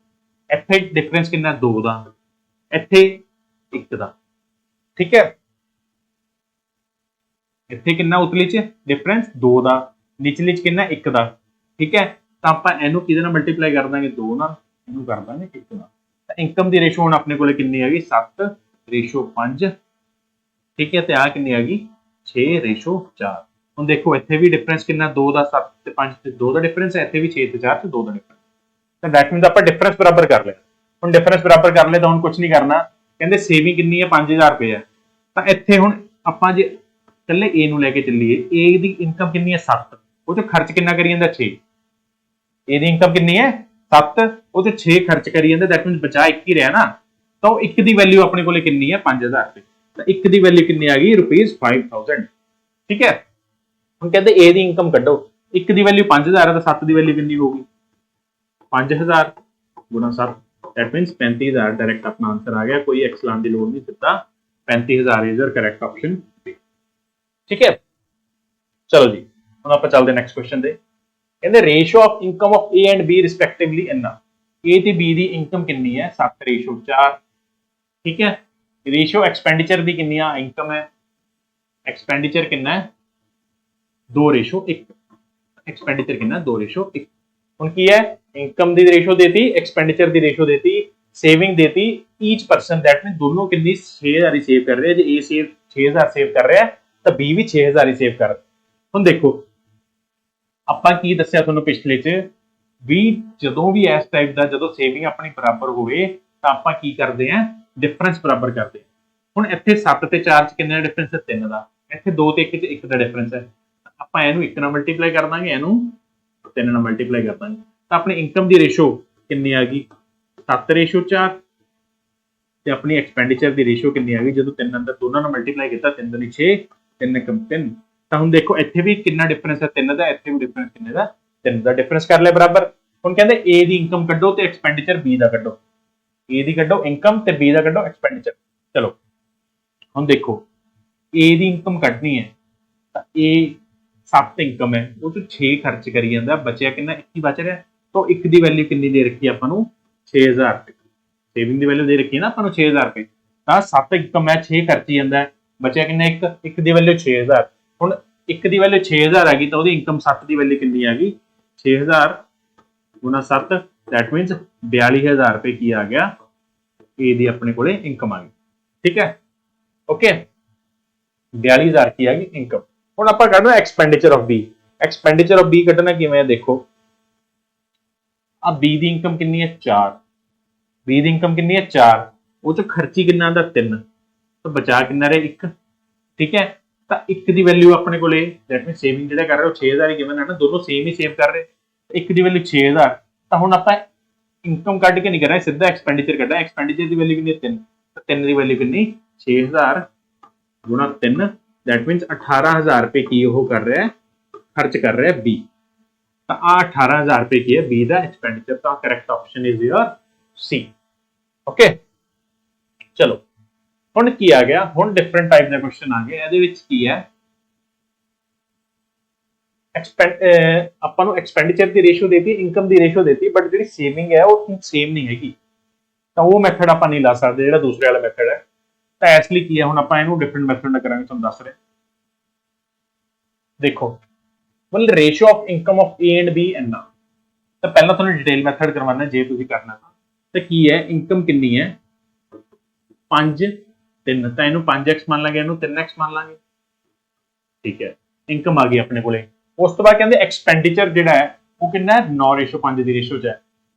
ਇੱਥੇ ਡਿਫਰੈਂਸ ਕਿੰਨਾ, 2 ਦਾ, ਇੱਥੇ 1 ਦਾ। ਠੀਕ ਹੈ, ਇੱਥੇ ਕਿੰਨਾ ਉਤਲੀ ਚ ਡਿਫਰੈਂਸ 2 ਦਾ, ਨਿਚਲੀ ਚ ਕਿੰਨਾ 1 ਦਾ। ਠੀਕ ਹੈ, ਤਾਂ ਆਪਾਂ ਇਹਨੂੰ ਕਿਹਦੇ ਨਾਲ ਮਲਟੀਪਲਾਈ ਕਰ ਦਾਂਗੇ, 2 ਨਾਲ, ਇਹਨੂੰ ਕਰ ਦਾਂਗੇ 1 ਨਾਲ। ਤਾਂ ਇਨਕਮ ਦੀ ਰੇਸ਼ੋ ਹੁਣ ਆਪਣੇ ਕੋਲੇ ਕਿੰਨੀ ਹੈਗੀ, 7:5। ਠੀਕ ਹੈ, ਤੇ ਆ ਕਿੰਨੀ ਹੈਗੀ 6:4। ਹੁਣ ਦੇਖੋ ਇੱਥੇ ਵੀ ਡਿਫਰੈਂਸ ਕਿੰਨਾ, 2 ਦਾ, 7 ਤੇ 5 ਤੇ 2 ਦਾ ਡਿਫਰੈਂਸ ਹੈ, ਇੱਥੇ ਵੀ 6 ਤੇ 4 ਤੇ 2 ਦਾ ਡਿਫਰੈਂਸ। ਤਾਂ ਦੈਟ ਮੀਨਸ ਆਪਾਂ ਡਿਫਰੈਂਸ ਬਰਾਬਰ ਕਰ ਲਿਆ। ਹੁਣ ਡਿਫਰੈਂਸ ਬਰਾਬਰ ਕਰ ਲਿਆ ਤਾਂ ਹੁਣ ਕੁਝ ਨਹੀਂ ਕਰਨਾ, ਕਹਿੰਦੇ ਸੇਵਿੰਗ ਕਿੰਨੀ ਹੈ 5000 ਰੁਪਏ ਹੈ। ਤਾਂ ਇੱਥੇ ਹੁਣ ਆਪਾਂ ਜੇ ਇਕੱਲੇ A ਨੂੰ ਲੈ ਕੇ ਚੱਲੀਏ, A ਦੀ ਇਨਕਮ ਕਿੰਨੀ ਹੈ 7, ਉਹ ਚ ਖਰਚ ਕਿੰਨਾ ਕਰੀ ਜਾਂਦਾ 6। A ਦੀ ਇਨਕਮ ਕਿੰਨੀ ਹੈ 7, ਉਹ ਚ 6 ਖਰਚ ਕਰੀ ਜਾਂਦਾ, ਦੈਟ ਮੀਨਸ ਬਚਾ 1 ਹੀ ਰਿਹਾ ਨਾ। ਤਾਂ ਉਹ 1 ਦੀ ਵੈਲਿਊ ਆਪਣੇ ਕੋਲੇ ਕਿੰਨੀ ਹੈ 5000 ਰੁਪਏ। ਤਾਂ 1 ਦੀ ਵੈਲਿਊ ਕਿੰਨੀ ਆ ਗਈ ₹5000। ਠੀਕ ਹੈ, ਹੁਣ ਕਹਿੰਦੇ A ਦੀ ਇਨਕਮ ਕੱਢੋ, 1 ਦੀ ਵੈਲਿਊ 5000 ਹੈ ਤਾਂ 7 ਦੀ ਵੈਲਿਊ ਕਿੰਨੀ ਹੋਊਗੀ, 5000 ਗੁਣਾ 7, ਦੈਟ ਮੀਨਸ 35000। ਡਾਇਰੈਕਟ ਆਪਣਾ ਆਨਸਰ ਆ ਗਿਆ, ਕੋਈ ਐਕਸ ਲਾਉਣ ਦੀ ਲੋੜ ਨਹੀਂ, ਸਿੱਧਾ 35000 ਇਜ਼ ਯਰ ਕਰੈਕਟ ਆਪਸ਼ਨ। ਠੀਕ ਹੈ, ਚਲੋ ਜੀ ਹੁਣ ਆਪਾਂ ਚੱਲਦੇ ਨੈਕਸਟ ਕੁਐਸਚਨ ਤੇ। ਕਹਿੰਦੇ ratio of income of A and B ਰਿਸਪੈਕਟਿਵਲੀ ਇੰਨਾ। A ਤੇ B ਦੀ ਇਨਕਮ ਕਿੰਨੀ ਹੈ, 7:4। ਠੀਕ ਹੈ, ਰੇਸ਼ੋ ਐਕਸਪੈਂਡੀਚਰ ਦੀ ਕਿੰਨੀ ਆ, ਇਨਕਮ ਹੈ, ਐਕਸਪੈਂਡੀਚਰ ਕਿੰਨਾ ਹੈ 2:1। ਐਕਸਪੈਂਡੀਚਰ ਕਿੰਨਾ 2:1। ਹੁਣ ਕੀ ਹੈ, ਇਨਕਮ ਦੀ ਰੇਸ਼ੋ ਦੇਤੀ, ਐਕਸਪੈਂਡੀਚਰ ਦੀ ਰੇਸ਼ੋ ਦੇਤੀ, ਸੇਵਿੰਗ ਦੇਤੀ, ਈਚ ਪਰਸਨ ਦੈਟ ਮੀਨ ਦੋਨੋਂ ਕਿੰਨੀ 6000 ਹੀ ਸੇਵ ਕਰ ਰਹੇ। ਜੇ A ਸੇਵ 6000 ਸੇਵ ਕਰ ਰਿਹਾ ਤਾਂ B ਵੀ 6000 ਹੀ ਸੇਵ ਕਰ। ਹੁਣ ਦੇਖੋ ਆਪਾਂ ਕੀ ਦੱਸਿਆ ਤੁਹਾਨੂੰ ਪਿਛਲੇ ਚ ਵੀ ਜਦੋਂ ਵੀ ਇਸ ਟਾਈਪ ਦਾ ਜਦੋਂ ਸੇਵਿੰਗ ਆਪਣੀ ਬਰਾਬਰ ਹੋਵੇ ਤਾਂ ਆਪਾਂ ਕੀ ਕਰਦੇ ਆਂ, ਡਿਫਰੈਂਸ ਬਰਾਬਰ ਕਰਦੇ ਆਂ। ਹੁਣ ਇੱਥੇ 7 ਤੇ 4 ਚ ਕਿੰਨਾ ਡਿਫਰੈਂਸ ਹੈ, 3 ਦਾ। ਇੱਥੇ 2 ਤੇ 1 ਚ 1 ਦਾ ਡਿਫਰੈਂਸ ਹੈ। ਆਪਾਂ ਇਹਨੂੰ 1 ਨਾਲ ਮਲਟੀਪਲਾਈ ਕਰ ਦਾਂਗੇ, ਇਹਨੂੰ 3 ਨਾਲ ਮਲਟੀਪਲਾਈ ਕਰ ਦਾਂਗੇ, ਤਾਂ ਆਪਣੀ ਇਨਕਮ ਦੀ ਰੇਸ਼ੋ ਕਿੰਨੀ ਆ ਗਈ 7:4 ਤੇ ਆਪਣੀ ਐਕਸਪੈਂਡੀਚਰ ਦੀ ਰੇਸ਼ੋ ਕਿੰਨੀ ਆ ਗਈ, ਜਦੋਂ 3 ਅੰਦਰ ਦੋਨਾਂ ਨੂੰ ਮਲਟੀਪਲਾਈ ਕੀਤਾ 3 ਦੁਨੀ 6 3 ਏਕਮ 3। ਤਾਂ ਹੁਣ ਦੇਖੋ ਇੱਥੇ ਵੀ ਕਿੰਨਾ ਡਿਫਰੈਂਸ ਹੈ 3 ਦਾ, ਇੱਥੇ ਵੀ ਡਿਫਰੈਂਸ ਕਿੰਨੇ ਦਾ 3 ਦਾ। ਡਿਫਰੈਂਸ ਕਰ ਲਿਆ ਬਰਾਬਰ। ਹੁਣ ਕਹਿੰਦੇ A ਦੀ ਇਨਕਮ ਕੱਢੋ ਤੇ ਐਕਸਪੈਂਡੀਚਰ B ਦਾ ਕੱਢੋ। A ਦੀ ਕੱਢੋ ਇਨਕਮ ਤੇ B ਦਾ ਕੱਢੋ ਐਕਸਪੈਂਡੀਚਰ। ਚਲੋ ਹੁਣ ਦੇਖੋ A ਦੀ ਇਨਕਮ ਕੱਢਣੀ ਹੈ ਤਾਂ A 7 ਇਨਕਮ ਹੈ, ਉਹ ਤੋਂ 6 ਖਰਚ ਕਰੀ ਜਾਂਦਾ, ਬਚਿਆ ਕਿੰਨਾ 1 ਹੀ ਬਚ ਰਿਹਾ। ਤਾਂ 1 ਦੀ ਵੈਲਿਊ ਕਿੰਨੀ ਦੇ ਰੱਖੀ ਆਪਾਂ ਨੂੰ 6000 ਰੁਪਏ। ਸੇਵਿੰਗ ਦੀ ਵੈਲਿਊ ਦੇ ਰੱਖੀ ਨਾ ਆਪਾਂ ਨੂੰ 6000 ਰੁਪਏ, ਤਾਂ 7 ਇਨਕਮ ਹੈ 6 ਖਰਚੀ ਜਾਂਦਾ, ਬਚਿਆ ਕਿੰਨਾ 1 ਦੀ ਵੈਲਿਊ 6000। ਹੁਣ 1 ਦੀ ਵੈਲਿਊ 6000 ਆ ਗਈ ਤਾਂ ਉਹਦੀ ਇਨਕਮ 7 ਦੀ ਵੈਲਿਊ ਕਿੰਨੀ ਆ ਗਈ 6000 ਗੁਣਾ 7, ਦੈਟ ਮੀਨਸ 42000 ਰੁਪਏ ਕੀ ਆ ਗਿਆ, A ਦੀ ਆਪਣੇ ਕੋਲੇ ਇਨਕਮ ਆ ਗਈ। ਠੀਕ ਹੈ, ਓਕੇ 42000 ਕੀ ਆ ਗਈ ਇਨਕਮ। ਹੁਣ ਆਪਾਂ ਕੱਢਣਾ expenditure of B। Expenditure of B ਕੱਢਣਾ ਕਿਵੇਂ ਹੈ, ਦੇਖੋ ਆ B ਦੀ ਇਨਕਮ ਕਿੰਨੀ ਹੈ 4, B ਦੀ ਇਨਕਮ ਕਿੰਨੀ ਹੈ 4, ਉਹ ਚ ਖਰਚੀ ਕਿੰਨਾ ਦਾ 3, ਤਾਂ ਬਚਾ ਕਿੰਨਾ ਰਿਹਾ 1। ਠੀਕ ਹੈ, ਤਾਂ 1 ਦੀ ਵੈਲਿਊ ਆਪਣੇ ਕੋਲੇ ਦੈਟ ਮੀਨ ਸੇਵਿੰਗ ਜਿਹੜਾ ਕਰ ਰਹੇ ਉਹ 6000 ਹੀ ਗਿਵਨ ਹੈ ਨਾ, ਦੋਨੋਂ ਸੇਮ ਹੀ ਸੇਵ ਕਰ ਰਹੇ। 1 ਦੀ ਵੈਲਿਊ 6000, ਤਾਂ ਹੁਣ ਆਪਾਂ ਇਨਕਮ ਕੱਢ ਕੇ ਨਹੀਂ ਕਰ ਰਹੇ, ਸਿੱਧਾ ਐਕਸਪੈਂਡੀਚਰ ਕੱਢਣਾ। ਐਕਸਪੈਂਡੀਚਰ ਦੀ ਵੈਲਿਊ ਕਿੰਨੀ ਹੈ 3, ਤਾਂ 3 ਦੀ ਵੈਲਿਊ ਕਿੰਨੀ 6000 ਗੁਣਾ 3, ਦੈਟ ਮੀਨਸ 18000 ਰੁਪਏ ਕੀ ਉਹ ਕਰ ਰਿਹਾ ਖਰਚ ਕਰ ਰਿਹਾ B। ਤਾਂ ਆ 18000 ਰੁਪਏ ਕੀ ਹੈ B ਦਾ ਐਕਸਪੈਂਡੀਚਰ। ਤਾਂ correct option is your C। Okay ਚਲੋ ਹੁਣ ਕੀ ਆ ਗਿਆ, ਹੁਣ ਡਿਫਰੈਂਟ ਟਾਈਪ ਦਾ ਕੁਐਸਚਨ ਆ ਗਿਆ। ਇਹਦੇ ਵਿੱਚ ਕੀ ਹੈ, ਆਪਾਂ ਨੂੰ ਐਕਸਪੈਂਡੀਚਰ ਦੀ ਰੇਸ਼ੋ ਦੇਤੀ, ਇਨਕਮ ਦੀ ਰੇਸ਼ੋ ਦੇਤੀ, ਬਟ ਜਿਹੜੀ ਸੇਵਿੰਗ ਹੈ ਉਹ ਸੇਮ ਨਹੀਂ ਹੈਗੀ, ਤਾਂ ਉਹ ਮੈਥਡ ਆਪਾਂ ਨਹੀਂ ਲਾ ਸਕਦੇ ਜਿਹੜਾ ਦੂਸਰੇ ਵਾਲਾ ਮੈਥਡ ਹੈ। ਤਾਂ ਇਸ ਲਈ ਕੀ ਹੈ, ਹੁਣ ਆਪਾਂ ਇਹਨੂੰ ਡਿਫਰੈਂਟ ਮੈਥਡ ਨਾਲ ਕਰਾਂਗੇ, ਤੁਹਾਨੂੰ ਦੱਸ ਰਿਹਾ। ਦੇਖੋ ਮਤਲਬ ratio of income of A and B ਇੰਨਾ, ਤਾਂ ਪਹਿਲਾਂ ਤੁਹਾਨੂੰ ਡਿਟੇਲ ਮੈਥਡ ਕਰਵਾਉਣਾ ਜੇ ਤੁਸੀਂ ਕਰਨਾ ਤਾਂ ਕੀ ਹੈ, ਇਨਕਮ ਕਿੰਨੀ ਹੈ 5 3, ਤਾਂ ਇਹਨੂੰ 5x ਮੰਨ ਲਾਂਗੇ, ਇਹਨੂੰ 3x ਮੰਨ ਲਾਂਗੇ, ਠੀਕ ਹੈ। ਇਨਕਮ ਆ ਗਈ ਆਪਣੇ ਕੋਲੇ। ਉਸ ਤੋਂ ਬਾਅਦ ਕਹਿੰਦੇ ਐਕਸਪੈਂਡੀਚਰ ਜਿਹੜਾ ਹੈ ਉਹ ਕਿੰਨਾ ਹੈ 9:5 ਦੀ ਰੇਸ਼ੋ 'ਚ ਹੈ,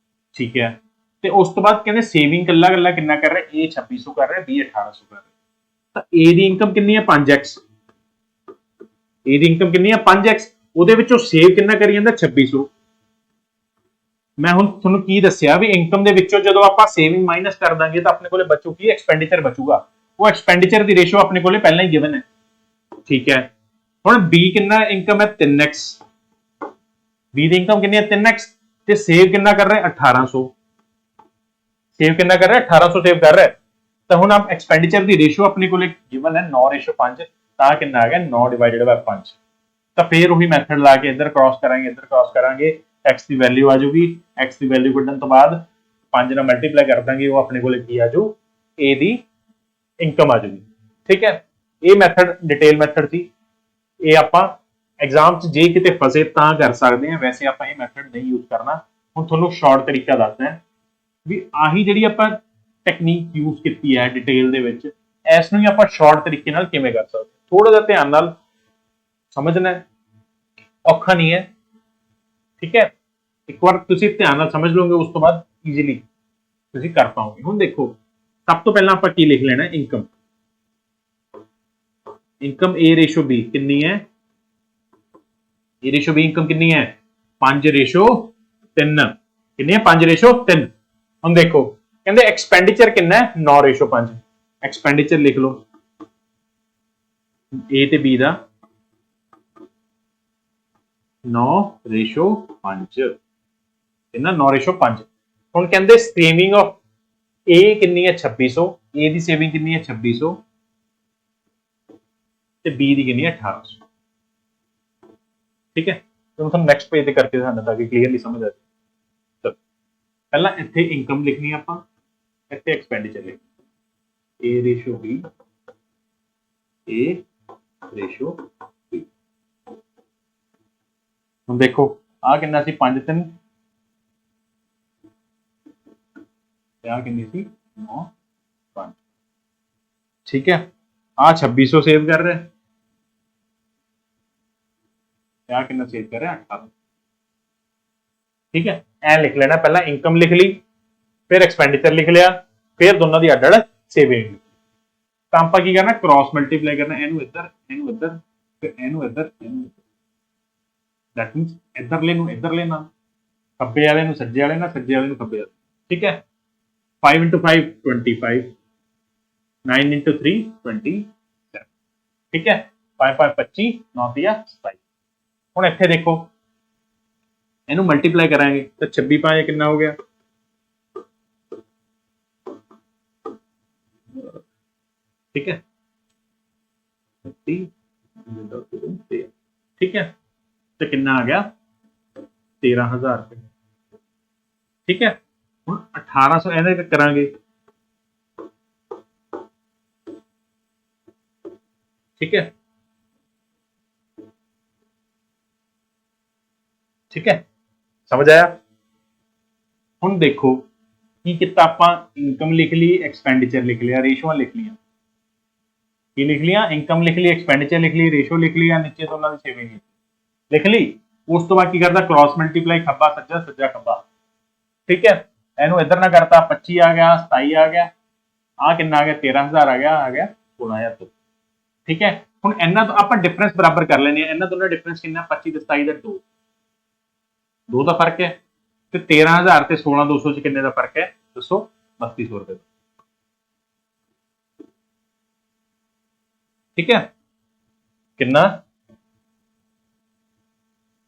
ਠੀਕ ਹੈ। ਤੇ ਉਸ ਤੋਂ ਬਾਅਦ ਕਹਿੰਦੇ ਸੇਵਿੰਗ ਕੱਲਾ ਕੱਲਾ ਕਿੰਨਾ ਕਰ ਰਿਹਾ, A 2600 ਕਰ ਰਿਹਾ, B 1800 ਕਰ ਰਿਹਾ। ਤਾਂ A ਦੀ ਇਨਕਮ ਕਿੰਨੀ ਹੈ 5x, A ਦੀ ਇਨਕਮ ਕਿੰਨੀ ਹੈ 5x, ਉਹਦੇ ਵਿੱਚੋਂ ਸੇਵ ਕਿੰਨਾ ਕਰੀ ਜਾਂਦਾ 2600। ਮੈਂ ਹੁਣ ਤੁਹਾਨੂੰ ਕੀ ਦੱਸਿਆ ਵੀ ਇਨਕਮ ਦੇ ਵਿੱਚੋਂ ਜਦੋਂ ਆਪਾਂ ਸੇਵਿੰਗ ਮਾਈਨਸ ਕਰ ਦਾਂਗੇ ਤਾਂ ਆਪਣੇ ਕੋਲੇ ਬਚੂ ਕੀ, ਐਕਸਪੈਂਡੀਚਰ ਬਚੂਗਾ। ਉਹ ਐਕਸਪੈਂਡੀਚਰ ਦੀ ਰੇਸ਼ੋ ਆਪਣੇ ਕੋਲੇ ਪਹਿਲਾਂ ਹੀ ਗਿਵਨ ਹੈ, ਠੀਕ ਹੈ। ਹੁਣ B ਕਿੰਨਾ ਇਨਕਮ ਹੈ 3x, B ਦੀ ਇਨਕਮ ਕਿੰਨੀ ਹੈ 3x, ਤੇ ਸੇਵ ਕਿੰਨਾ ਕਰ ਰਿਹਾ 1800, ਸੇਵ ਕਿੰਨਾ ਕਰ ਰਿਹਾ 1800 ਸੇਵ ਕਰ ਰਿਹਾ। ਤਾਂ ਹੁਣ ਆਪ ਐਕਸਪੈਂਡੀਚਰ ਦੀ ਰੇਸ਼ੋ ਆਪਣੇ ਕੋਲੇ ਗਿਵਨ ਹੈ 9:5, ਤਾਂ ਕਿੰਨਾ ਆ ਗਿਆ 9/5। ਤਾਂ ਫੇਰ ਉਹੀ ਮੈਥਡ ਲਾ ਕੇ ਇੱਧਰ ਕ੍ਰਾਸ ਕਰਾਂਗੇ, ਇੱਧਰ ਕ੍ਰਾਸ ਕਰਾਂਗੇ, x ਦੀ ਵੈਲਿਊ ਆ ਜਾਊਗੀ, x ਦੀ ਵੈਲਿਊ ਕੱਢਣ ਤੋਂ ਬਾਅਦ 5 ਨਾਲ ਮਲਟੀਪਲਾਈ ਕਰ ਦਾਂਗੇ, ਉਹ ਆਪਣੇ ਕੋਲੇ ਕੀ ਆ ਜਾਊ A ਦੀ ਇਨਕਮ ਆ ਜਾਊਗੀ, ਠੀਕ ਹੈ। ਇਹ ਮੈਥਡ ਡਿਟੇਲ ਮੈਥਡ ਸੀ, ਇਹ ਆਪਾਂ ਐਗਜ਼ਾਮ 'ਚ ਜੇ ਕਿਤੇ ਫਸੇ ਤਾਂ ਕਰ ਸਕਦੇ ਹਾਂ, ਵੈਸੇ ਆਪਾਂ ਇਹ ਮੈਥਡ ਨਹੀਂ ਯੂਜ਼ ਕਰਨਾ। ਹੁਣ ਤੁਹਾਨੂੰ ਸ਼ਾਰਟ ਤਰੀਕਾ ਦੱਸਦਾ ਵੀ ਆਹੀ ਜਿਹੜੀ ਆਪਾਂ ਟੈਕਨੀਕ ਯੂਜ਼ ਕੀਤੀ ਹੈ ਡਿਟੇਲ ਦੇ ਵਿੱਚ, ਇਸ ਨੂੰ ਹੀ ਆਪਾਂ ਸ਼ਾਰਟ ਤਰੀਕੇ ਨਾਲ ਕਿਵੇਂ ਕਰ ਸਕਦੇ, ਥੋੜਾ ਜਿਹਾ ਧਿਆਨ ਨਾਲ ਸਮਝਣਾ, ਔਖਾ ਨਹੀਂ ਹੈ, ਠੀਕ ਹੈ। ਇੱਕ ਵਾਰ ਤੁਸੀਂ ਧਿਆਨ ਨਾਲ ਸਮਝ ਲਓਗੇ ਉਸ ਤੋਂ ਬਾਅਦ ਈਜ਼ੀਲੀ ਤੁਸੀਂ ਕਰ ਪਾਓਗੇ। ਹੁਣ ਦੇਖੋ ਸਭ ਤੋਂ ਪਹਿਲਾਂ ਆਪਾਂ ਕੀ ਲਿਖ ਲੈਣਾ, ਇਨਕਮ, ਇਨਕਮ A/B ਕਿੰਨੀ ਹੈ, A/B ਇਨਕਮ ਕਿੰਨੀ ਹੈ 5/3, ਕਿੰਨੀ ਹੈ 5/3। ਹੁਣ ਦੇਖੋ ਕਹਿੰਦੇ ਐਕਸਪੈਂਡੀਚਰ ਕਿੰਨਾ ਹੈ 9/5, ਐਕਸਪੈਂਡੀਚਰ ਲਿਖ ਲਓ A ਤੇ B ਦਾ 9/5, ਕਿੰਨਾ 9/5। ਹੁਣ ਕਹਿੰਦੇ ਸੇਵਿੰਗ ਆਫ A ਕਿੰਨੀ ਹੈ 2600, A ਦੀ ਸੇਵਿੰਗ ਕਿੰਨੀ ਹੈ 2600 ਤੇ B ਦੀ ਕਿੰਨੀ ਹੈ 1800, ਠੀਕ ਹੈ। तो ਤੁਹਾਨੂੰ ਨੈਕਸਟ ਪੇਜ ਤੇ ਕਰਕੇ ਦਿਖਾਣਾ ਤਾਂ ਕਿ ਕਲੀਅਰਲੀ ਸਮਝ ਆ ਜਾਵੇ। ਪਹਿਲਾਂ ਇੱਥੇ ਇਨਕਮ ਲਿਖਣੀ ਆਪਾਂ, ਇੱਥੇ ਐਕਸਪੈਂਡੀਚਰ ਲਿਖਣੀ, A/B, A/B। ਹੁਣ ਦੇਖੋ ਆ ਕਿੰਨਾ ਸੀ 5 3, ਤੇ ਆ ਕਿੰਨੀ ਸੀ 9 5, ਠੀਕ ਹੈ। ਆ 2600 ਸੇਵ ਕਰ ਰਿਹਾ, ਆ ਕਿੰਨਾ ਸੇਵ ਕਰ ਰਿਹਾ 1800, ਠੀਕ ਹੈ। ਐ ਲਿਖ ਲੈਣਾ, ਪਹਿਲਾਂ ਇਨਕਮ ਲਿਖ ਲਈ, ਫਿਰ ਐਕਸਪੈਂਡੀਚਰ ਲਿਖ ਲਿਆ, ਫਿਰ ਦੋਨਾਂ ਦੀ ਅੱਡ-ਅੱਡ ਸੇਵਿੰਗ। ਤਾਂ ਆਪਾਂ ਕੀ ਕਰਨਾ, ਕ੍ਰਾਸ ਮਲਟੀਪਲਾਈ ਕਰਨਾ, ਇਹਨੂੰ ਇੱਧਰ, ਇਹਨੂੰ ਇੱਧਰ, ਫਿਰ ਇਹਨੂੰ ਇੱਧਰ, ਇਹਨੂੰ ਇੱਧਰ। ਦੈਟ ਮੀਨਸ ਇੱਧਰਲੇ ਨੂੰ ਇੱਧਰਲੇ ਨਾਲ, ਖੱਬੇ ਵਾਲੇ ਨੂੰ ਸੱਜੇ ਵਾਲੇ ਨਾਲ, ਸੱਜੇ ਵਾਲੇ ਨੂੰ ਖੱਬੇ ਵਾਲੇ, ਠੀਕ ਹੈ। 5 into 5 25, 9 into 3 27, ਠੀਕ ਹੈ। 5 5 25, 9 3 27। ਹੁਣ ਇੱਥੇ ਦੇਖੋ ਇਹਨੂੰ ਮਲਟੀਪਲਾਈ ਕਰਾਂਗੇ ਤਾਂ 26 5 ਕਿੰਨਾ ਹੋ ਗਿਆ, ਠੀਕ ਹੈ 30, ठीक है। तो कितना आ गया 13,000 रुपए, ठीक है। ਹੁਣ 1800 ਇਹਦੇ ਕਰਾਂਗੇ, ठीक है, ठीक है, समझ आया। ਹੁਣ ਦੇਖੋ ਕੀ ਕੀਤਾ ਆਪਾਂ, ਇਨਕਮ ਲਿਖ ਲਈ, ਐਕਸਪੈਂਡੀਚਰ ਲਿਖ ਲਿਆ, ਰੇਸ਼ੋਆਂ ਲਿਖ ਲੀਆਂ, ਕੀ ਲਿਖ ਲਿਆ, ਇਨਕਮ ਲਿਖ ਲਈ, ਐਕਸਪੈਂਡੀਚਰ ਲਿਖ ਲਈ, ਰੇਸ਼ੋ ਲਿਖ ਲਈ, ਨੀਚੇ ਤੋਂ ਉਹਨਾਂ ਦੀ ਸੇਵਿੰਗ ਲਿਖ ਲਈ। ਉਸ ਤੋਂ ਬਾਅਦ ਕੀ ਕਰਦਾ, ਕ੍ਰਾਸ ਮਲਟੀਪਲਾਈ, ਖੱਬਾ ਸੱਜਾ, ਸੱਜਾ ਖੱਬਾ, ਠੀਕ ਹੈ। ਇਹਨੂੰ ਇੱਧਰ ਨਾ ਕਰਤਾ, 25 ਆ ਗਿਆ, 27 ਆ ਗਿਆ, ਆ ਕਿੰਨਾ ਆ ਗਿਆ 13,000 ਆ ਗਿਆ 16,000, ਠੀਕ ਹੈ। ਹੁਣ ਇਹਨਾਂ ਤੋਂ ਆਪਾਂ ਡਿਫਰੈਂਸ ਬਰਾਬਰ ਕਰ ਲੈਣੇ ਆ, ਇਹਨਾਂ ਦੋਨਾਂ ਡਿਫਰੈਂਸ ਕਿੰਨਾ 25 ਤੇ 27 ਦਾ 2 ਦਾ ਫਰਕ ਹੈ, ਤੇ 13,000 ਤੇ 16,200 ਚ ਕਿੰਨੇ ਦਾ ਫਰਕ ਹੈ ਦੱਸੋ, 3200 ਰੁਪਏ ਦਾ, ਠੀਕ ਹੈ। ਕਿੰਨਾ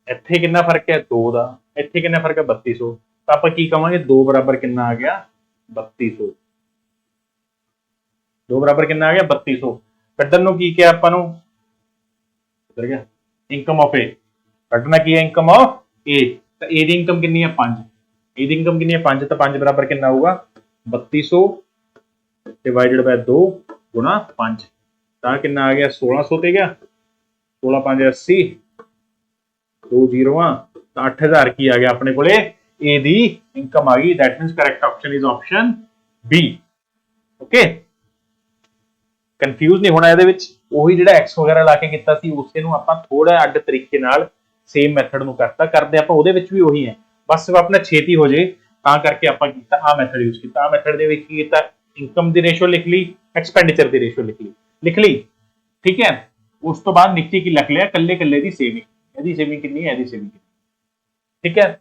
ਇੱਥੇ ਕਿੰਨਾ ਫਰਕ ਹੈ 2 ਦਾ, ਇੱਥੇ ਕਿੰਨਾ ਫਰਕ ਹੈ 3200, ਤਾਂ ਆਪਾਂ ਕੀ ਕਵਾਂਗੇ 2 ਬਰਾਬਰ ਕਿੰਨਾ ਆ ਗਿਆ 3200, 2 ਬਰਾਬਰ ਕਿੰਨਾ ਆ ਗਿਆ 3200। ਕੱਢਣ ਨੂੰ ਕੀ ਕਿਹਾ ਆਪਾਂ ਨੂੰ, ਇੱਧਰ ਗਿਆ ਇਨਕਮ ਆਫ ਏ, ਕੱਢਣਾ ਕੀ ਹੈ ਇਨਕਮ ਆਫ A, ਤਾਂ A ਦੀ ਇਨਕਮ ਕਿੰਨੀ ਹੈ 5, A ਦੀ ਇਨਕਮ ਕਿੰਨੀ ਹੈ 5, ਤਾਂ 5 ਬਰਾਬਰ ਕਿੰਨਾ ਆਊਗਾ 3200 ਡਿਵਾਈਡਡ ਬਾय 2 ਗੁਣਾ 5, ਤਾਂ ਕਿੰਨਾ ਆ ਗਿਆ 1600 ਤੇ ਗਿਆ 16 5 80 2 ਜ਼ੀਰੋਆਂ ਤਾਂ 8000 ਕੀ ਆ ਗਿਆ ਆਪਣੇ ਕੋਲੇ A ਦੀ ਇਨਕਮ ਆ ਗਈ। That means correct option is option B। Okay, confuse ਨਹੀਂ ਹੋਣਾ ਇਹਦੇ ਵਿੱਚ, ਉਹੀ ਜਿਹੜਾ x ਵਗੈਰਾ ਲਾ ਕੇ ਕੀਤਾ ਸੀ ਉਸੇ ਨੂੰ ਆਪਾਂ ਥੋੜਾ ਅੱਡ ਤਰੀਕੇ ਨਾਲ ਸੇਮ ਮੈਥਡ ਨੂੰ ਕਰਤਾ, ਕਰਦੇ ਆਪਾਂ ਉਹਦੇ ਵਿੱਚ ਵੀ ਉਹੀ ਹੈ, ਬਸ ਆਪਣਾ ਛੇਤੀ ਹੋ ਜੇ ਤਾਂ ਕਰਕੇ ਆਪਾਂ ਕੀਤਾ ਆ ਮੈਥਡ ਯੂਜ਼ ਕੀਤਾ। ਆ ਮੈਥਡ ਦੇ ਵਿੱਚ ਕੀ ਕੀਤਾ, ਇਨਕਮ ਦੀ ਰੇਸ਼ੋ ਲਿਖ ਲਈ, ਐਕਸਪੈਂਡੀਚਰ ਦੀ ਰੇਸ਼ੋ ਲਿਖ ਲਈ, ਠੀਕ ਹੈ। ਉਸ ਤੋਂ ਬਾਅਦ ਨਿੱਕੀ ਕੀ ਲਿਖ ਲਿਆ ਕੱਲੇ ਕੱਲੇ ਦੀ ਸੇਵਿੰਗ, ਇਹਦੀ ਸੇਵਿੰਗ ਕਿੰਨੀ ਹੈ, ਇਹਦੀ ਸੇਵਿੰਗ, ਠੀਕ ਹੈ।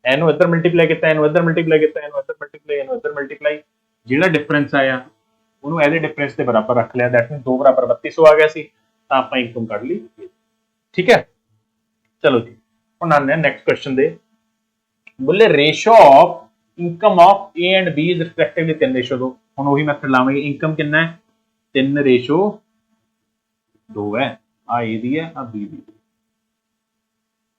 ਇਹਨੂੰ ਇੱਧਰ ਮਲਟੀਪਲਾਈ ਕੀਤਾ, ਇਹਨੂੰ ਇੱਧਰ ਮਲਟੀਪਲਾਈ ਕੀਤਾ, ਇਹਨੂੰ ਇੱਧਰ ਮਲਟੀਪਲਾਈ, ਇਹਨੂੰ ਇੱਧਰ ਮਲਟੀਪਲਾਈ, ਜਿਹੜਾ ਡਿਫਰੈਂਸ ਆਇਆ ਉਹਨੂੰ ਇਹਦੇ ਡਿਫਰੈਂਸ ਦੇ ਬਰਾਬਰ ਰੱਖ ਲਿਆ। ਦੈਟ ਮੀਨਸ 2 ਬਰਾਬਰ 3200 ਆ ਗਿਆ ਸੀ, ਤਾਂ ਆਪਾਂ ਇਨਕਮ ਕੱਢ ਲਈ, ਠੀਕ ਹੈ। ਚਲੋ ਜੀ, ਹੁਣ ਆਉਂਦੇ ਹਾਂ ਨੈਕਸਟ ਕੁਐਸਚਨ ਦੇ। ਬੋਲੇ ratio of income of A and B is respectively 3:2। ਹੁਣ ਉਹੀ ਮੈਥਡ ਲਾਵਾਂਗੇ, ਇਨਕਮ ਕਿੰਨਾ ਹੈ 3:2 ਹੈ, ਆ A ਦੀ ਹੈ, ਆ B ਦੀ।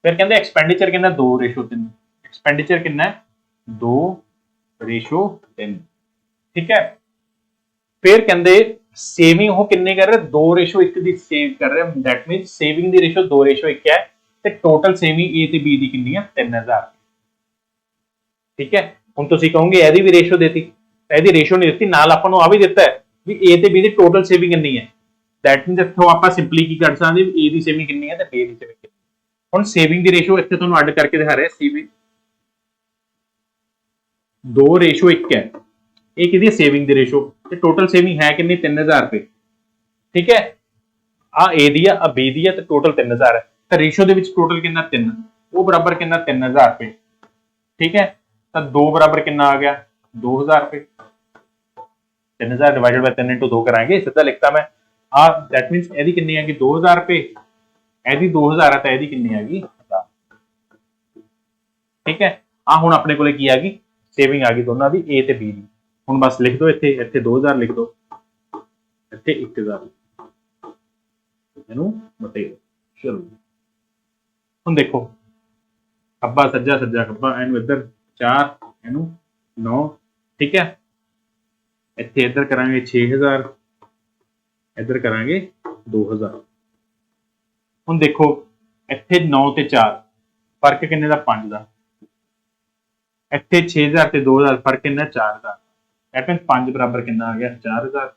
ਫਿਰ ਕਹਿੰਦੇ ਐਕਸਪੈਂਡੀਚਰ ਕਿੰਨਾ 2:3, ਐਕਸਪੈਂਡੀਚਰ ਕਿੰਨਾ ਹੈ 2:3, ਠੀਕ ਹੈ। ਫਿਰ ਕਹਿੰਦੇ ਸੇਵਿੰਗ ਉਹ ਕਿੰਨੇ ਕਰ ਰਿਹਾ 2:1 ਦੀ ਸੇਵ ਕਰ ਰਿਹਾ, that means saving the ratio 2:1 ਹੈ, ਤੇ ਟੋਟਲ ਸੇਵਿੰਗ A ਤੇ B ਦੀ ਕਿੰਨੀ ਹੈ 3000, ਠੀਕ ਹੈ। ਹੁਣ ਤੁਸੀਂ ਕਹੋਗੇ ਇਹਦੀ ਵੀ ਰੇਸ਼ੋ ਦੇਤੀ, ਇਹਦੀ ਰੇਸ਼ੋ ਨਹੀਂ ਦਿੱਤੀ, ਨਾਲ ਆਪਾਂ ਨੂੰ ਆ ਵੀ ਦਿੱਤਾ ਹੈ ਵੀ A ਤੇ B ਦੀ ਟੋਟਲ ਸੇਵਿੰਗ ਕਿੰਨੀ ਹੈ, ਦੈਟ ਮੀਨਸ ਇੱਥੋਂ ਆਪਾਂ ਸਿੰਪਲੀ ਕੀ ਕਰ ਸਕਦੇ ਹਾਂ, A ਦੀ ਸੇਵਿੰਗ ਕਿੰਨੀ ਹੈ ਤੇ B ਦੀ ਸੇਵਿੰਗ ਕਿੰਨੀ ਹੈ। ਹੁਣ ਸੇਵਿੰਗ ਦੀ ਰੇਸ਼ੋ ਇੱਥੇ ਤੁਹਾਨੂੰ ਅੱਡ ਕਰਕੇ ਦਿਖਾ ਰਿਹਾ, ਸੇਵਿੰਗ 2:1 ਹੈ, ਇਹ ਕਿਹਦੀ ਸੇਵਿੰਗ ਦੀ ਰੇਸ਼ੋ, ਤੇ ਟੋਟਲ ਸੇਵਿੰਗ ਹੈ ਕਿੰਨੀ 3000 ਰੁਪਏ, ਠੀਕ ਹੈ। ਆ A ਦੀ ਆ, ਆ B ਦੀ ਹੈ, ਤੇ ਟੋਟਲ 3000 ਹੈ, ਤਾਂ ਰੇਸ਼ੋ ਦੇ ਵਿੱਚ ਟੋਟਲ ਕਿੰਨਾ 3, ਉਹ ਬਰਾਬਰ ਕਿੰਨਾ 3000 ਰੁਪਏ, ਠੀਕ ਹੈ। ਤਾਂ 2 ਬਰਾਬਰ ਕਿੰਨਾ ਆ ਗਿਆ 2000 ਰੁਪਏ, 3000 ਡਿਵਾਈਡਡ ਬਾय 3 × 2 ਕਰਾਂਗੇ, ਸਿੱਧਾ ਲਿਖਤਾ ਮੈਂ ਆ, ਦੈਟ ਮੀਨਸ ਇਹਦੀ ਕਿੰਨੀ ਆ ਗਈ 2000 ਰੁਪਏ, ਇਹਦੀ 2000 ਹੈ ਤਾਂ ਇਹਦੀ ਕਿੰਨੀ ਆ ਗਈ 1000, ਠੀਕ ਹੈ। ਆ ਹੁਣ ਆਪਣੇ ਕੋਲੇ ਕੀ ਆ ਗਈ ਸੇਵਿੰਗ ਆ ਗਈ ਦੋਨਾਂ ਦੀ A ਤੇ B ਦੀ। ਹੁਣ ਬਸ ਲਿਖ ਦਿਓ, ਇੱਥੇ ਇੱਥੇ 2000 ਲਿਖ ਦਿਓ, ਇੱਥੇ 1000, ਇਹਨੂੰ ਵਟੇ। ਚਲੋ ਹੁਣ ਦੇਖੋ ਖੱਬਾ ਸੱਜਾ ਸੱਜਾ ਖੱਬਾ, ਇਹਨੂੰ ਇੱਧਰ 4, ਇਹਨੂੰ 9, ਠੀਕ ਹੈ। ਇੱਥੇ ਇੱਧਰ ਕਰਾਂਗੇ 6000, ਇੱਧਰ ਕਰਾਂਗੇ 2000। ਹੁਣ ਦੇਖੋ ਇੱਥੇ 9 ਤੇ 4 ਫਰਕ ਕਿੰਨੇ ਦਾ 5 ਦਾ, ਇੱਥੇ 6000 ਤੇ 2000 ਫਰਕ ਕਿੰਨਾ 4 ਦਾ, ਦੈਟ ਮੀਨਸ 5 ਬਰਾਬਰ ਕਿੰਨਾ ਆ ਗਿਆ 4000।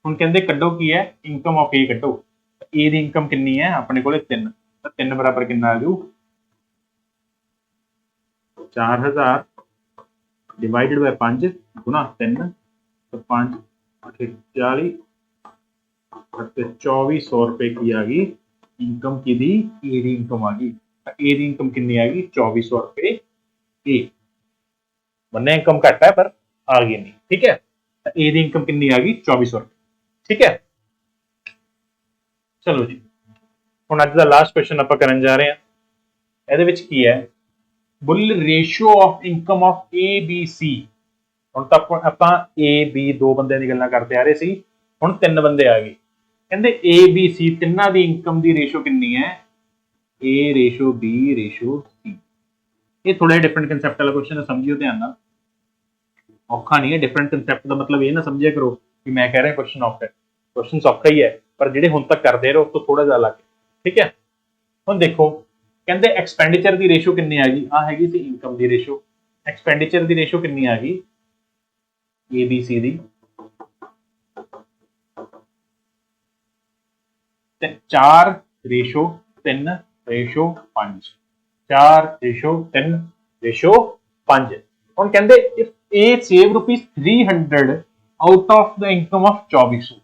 ਹੁਣ ਕਹਿੰਦੇ ਕੱਢੋ ਕੀ ਹੈ ਇਨਕਮ ਆਫ A ਕੱਢੋ, A ਦੀ ਇਨਕਮ ਕਿੰਨੀ ਹੈ ਆਪਣੇ ਕੋਲੇ 3, ਤਾਂ 3 ਬਰਾਬਰ ਕਿੰਨਾ ਆ ਜੂ 4000 ਡਿਵਾਈਡਡ ਬਾय 5 ਗੁਣਾ 3, ਤਾਂ 5 8 40 ਤੇ 2400 ਰੁਪਏ ਕੀ ਆ ਗਈ ਇਨਕਮ, ਕਿਹਦੀ A ਦੀ ਇਨਕਮ ਆ ਗਈ। ਤਾਂ A ਦੀ ਇਨਕਮ ਕਿੰਨੀ ਆ ਗਈ 2400 ਰੁਪਏ A, ਬੰਨੇ ਇਨਕਮ ਘੱਟ ਹੈ ਪਰ ਆ ਗਈ ਨਹੀਂ, ਠੀਕ ਹੈ। ਤਾਂ A ਦੀ ਇਨਕਮ ਕਿੰਨੀ ਆ ਗਈ 2400 ਰੁਪਏ, ਠੀਕ ਹੈ। ਚਲੋ ਜੀ, ਹੁਣ ਅੱਜ ਦਾ ਲਾਸਟ ਕੁਐਸਚਨ ਆਪਾਂ ਕਰਨ ਜਾ ਰਹੇ ਹਾਂ। ਇਹਦੇ ਵਿੱਚ ਕੀ ਹੈ, ਬੁੱਲ ratio of income of A B C। ਹੁਣ ਤਾਂ ਆਪਾਂ A B 2 ਬੰਦਿਆਂ ਦੀ ਗੱਲਾਂ ਕਰਦੇ ਆ ਰਹੇ ਸੀ, ਹੁਣ 3 ਬੰਦੇ ਆ ਗਏ। ਕਹਿੰਦੇ A B C ਤਿੰਨਾਂ ਦੀ ਇਨਕਮ ਦੀ ਰੇਸ਼ੋ ਕਿੰਨੀ ਹੈ, A ratio B ratio C। ਇਹ ਥੋੜਾ ਜਿਹਾ ਡਿਫਰੈਂਟ ਕਨਸੈਪਟ ਵਾਲਾ ਕੁਐਸਚਨ ਹੈ, ਸਮਝਿਓ ਧਿਆਨ ਨਾਲ, ਔਖਾ ਨਹੀਂ ਹੈ। ਡਿਫਰੈਂਟ ਕਨਸੈਪਟ ਦਾ ਮਤਲਬ ਇਹ ਨਾ ਸਮਝਿਆ ਕਰੋ ਕਿ ਮੈਂ ਕਹਿ ਰਿਹਾ ਕੁਐਸਚਨ ਔਖਾ ਹੈ, ਕੁਐਸਚਨ ਸੌਖਾ ਹੀ ਹੈ, ਪਰ ਜਿਹੜੇ ਹੁਣ ਤੱਕ ਕਰਦੇ ਰਹੋ ਉਸ ਤੋਂ ਥੋੜਾ ਜਿਹਾ ਅਲੱਗ, ਠੀਕ ਹੈ। ਹੁਣ ਦੇਖੋ ਕਹਿੰਦੇ ਐਕਸਪੈਂਡੀਚਰ ਦੀ ਰੇਸ਼ੋ ਕਿੰਨੀ ਆ ਗਈ, ਆ ਹੈਗੀ ਸੀ ਇਨਕਮ ਦੀ ਰੇਸ਼ੋ, ਐਕਸਪੈਂਡੀਚਰ ਦੀ ਰੇਸ਼ੋ ਕਿੰਨੀ ਆ ਗਈ A B C ਦੀ, ਤੇ 4:3:5, 4:3:5। ਹੁਣ ਕਹਿੰਦੇ if A save ₹300 out of the income of 2400,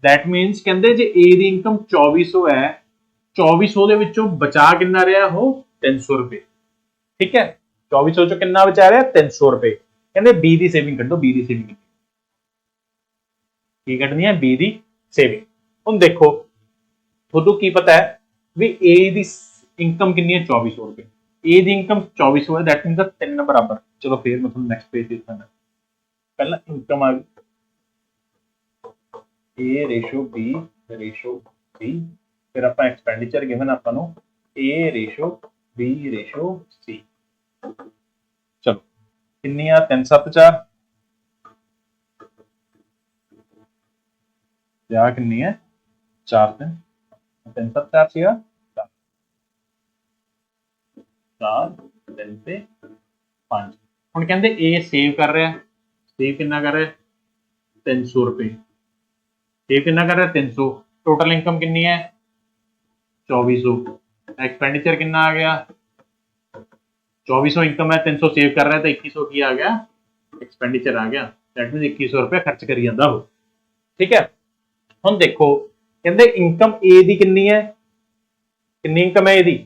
that means ਕਹਿੰਦੇ ਜੇ A ਦੀ ਇਨਕਮ 2400 ਹੈ, 2400 ਦੇ ਵਿੱਚੋਂ ਬਚਾ ਕਿੰਨਾ ਰਿਹਾ ਉਹ 300 ਰੁਪਏ, ਠੀਕ ਹੈ। 2400 ਚੋਂ ਕਿੰਨਾ ਬਚਾ ਰਿਹਾ 300 ਰੁਪਏ। ਕਹਿੰਦੇ B ਦੀ ਸੇਵਿੰਗ ਕੱਢੋ, B ਦੀ ਸੇਵਿੰਗ ਕੀ ਕੱਢਣੀ ਹੈ B ਦੀ ਸੇਵਿੰਗ। ਹੁਣ ਦੇਖੋ ਤੁਹਾਨੂੰ ਕੀ ਪਤਾ ਹੈ ਵੀ A ਦੀ ਇਨਕਮ ਕਿੰਨੀ ਹੈ 2400 ਰੁਪਏ, A ਦੀ ਇਨਕਮ 2400 ਹੈ, ਦੈਟ ਮੀਨਸ 3 ਬਰਾਬਰ। ਚਲੋ ਫਿਰ ਮੈਂ ਤੁਹਾਨੂੰ ਨੈਕਸਟ ਪੇਜ ਦਿਖਾਣਾ, ਪਹਿਲਾਂ ਇਨਕਮ ਆ ਗਈ A ratio B ratio C, ਫਿਰ ਆਪਾਂ ਐਕਸਪੈਂਡੀਚਰ ਗਿਵਨ ਆਪਾਂ ਨੂੰ A ratio B ratio C। चलो कितनी आ 3 7 4 या कितनी है 4 3 3 7 4 ਸੀਗਾ 4 3 ਤੇ 5। ਹੁਣ ਕਹਿੰਦੇ A ਸੇਵ ਕਰ ਰਿਹਾ, ਸੇਵ ਕਿੰਨਾ ਕਰ ਰਿਹਾ 300 ਰੁਪਏ, ਸੇਵ ਕਿੰਨਾ ਕਰ ਰਿਹਾ 300। ਟੋਟਲ ਇਨਕਮ ਕਿੰਨੀ ਹੈ 2400। एक्सपेंडिचर कितना आ गया 2400 इनकम है 300 सेव कर रहा है तो 2100 की आ गया एक्सपेंडिचर आ गया। दैट मीन 2100 रुपए खर्च करी जाता हो। ठीक है हम देखो कहते इनकम ए दी कितनी है, कितनी इनकम है ए दी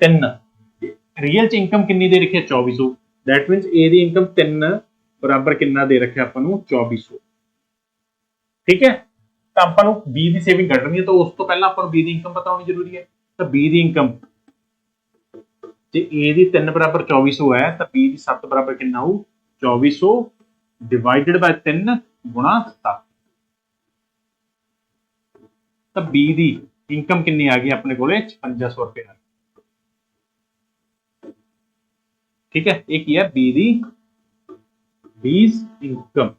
3, रियल च इनकम कितनी दे रखी है 2400। That mean A the income 3 बराबर कितना दे रखा अपन 2400। ठीक है तो अपन बी दी सेविंग कटनी है तो उस तो पहला अपन बी दी इनकम पता होनी जरूरी है। तो बी दी इनकम जे ए दी 3 बराबर 2400 है तो बी दी 7 बराबर कितना हो 2400 डिवाइडेड बाय 3 गुणा 7। तो बी दी इनकम कितनी आ गई अपने कोले 5500 रुपए। ठीक है एक ही है बी दी बीस इनकम,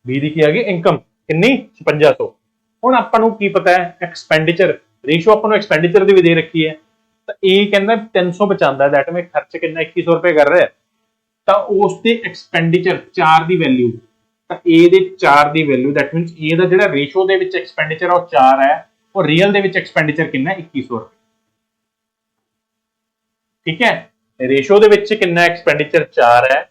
बी दी की आ गई इनकम कितनी 5500। ਹੁਣ ਆਪਾਂ ਨੂੰ ਕੀ ਪਤਾ ਹੈ ਐਕਸਪੈਂਡੀਚਰ ਰੇਸ਼ੋ ਆਪਾਂ ਨੂੰ ਐਕਸਪੈਂਡੀਚਰ ਦੀ ਵੀ ਦੇ ਰੱਖੀ ਹੈ ਤਾਂ ਇਹ ਕਹਿੰਦਾ 300 ਬਚਾਉਂਦਾ ਦੈਟ ਮੀਨ ਖਰਚ ਕਿੰਨਾ 2100 ਰੁਪਏ ਕਰ ਰਿਹਾ ਤਾਂ ਉਸ ਦੇ ਐਕਸਪੈਂਡੀਚਰ 4 ਦੀ ਵੈਲਿਊ ਤਾਂ A ਦੇ 4 ਦੀ ਵੈਲਿਊ ਦੈਟ ਮੀਨਸ A ਦਾ ਜਿਹੜਾ ਰੇਸ਼ੋ ਦੇ ਵਿੱਚ ਐਕਸਪੈਂਡੀਚਰ ਆ ਉਹ 4 ਹੈ ਔਰ ਰੀਅਲ ਦੇ ਵਿੱਚ ਐਕਸਪੈਂਡੀਚਰ ਕਿੰਨਾ 2100 ਰੁਪਏ। ਠੀਕ ਹੈ ਰੇਸ਼ੋ ਦੇ ਵਿੱਚ ਕਿੰਨਾ ਐਕਸਪੈਂਡੀਚਰ 4 ਹੈ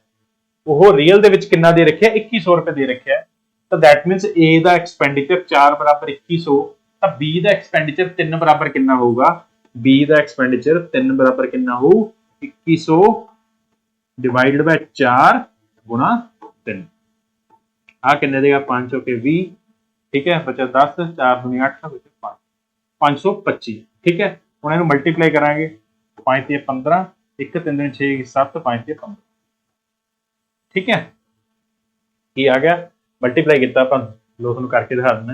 ਉਹ ਰੀਅਲ ਦੇ ਵਿੱਚ ਕਿੰਨਾ ਦੇ ਰੱਖਿਆ 2100 ਰੁਪਏ ਦੇ ਰੱਖਿਆ। तो दैट मीन्स ए दा एक्सपेंडिचर 4 बराबर 2100 तो बी दा एक्सपेंडिचर 3 बराबर कितना होगा बी दा एक्सपेंडिचर 3 बराबर कितना हो 2100 डिवाइडेड बाय 4 गुणा 3 आ कितने देगा 500 के 20। ठीक है बचा 10 4 दूनी 8 5 525। ठीक है हुण इहनूं मल्टीप्लाई करांगे 5 ते 15 1 3 दिन 6 7 5 ते 15। ठीक है की आ गया मल्टीप्लाई किया अपन लो तुहानूं करके दिखा देना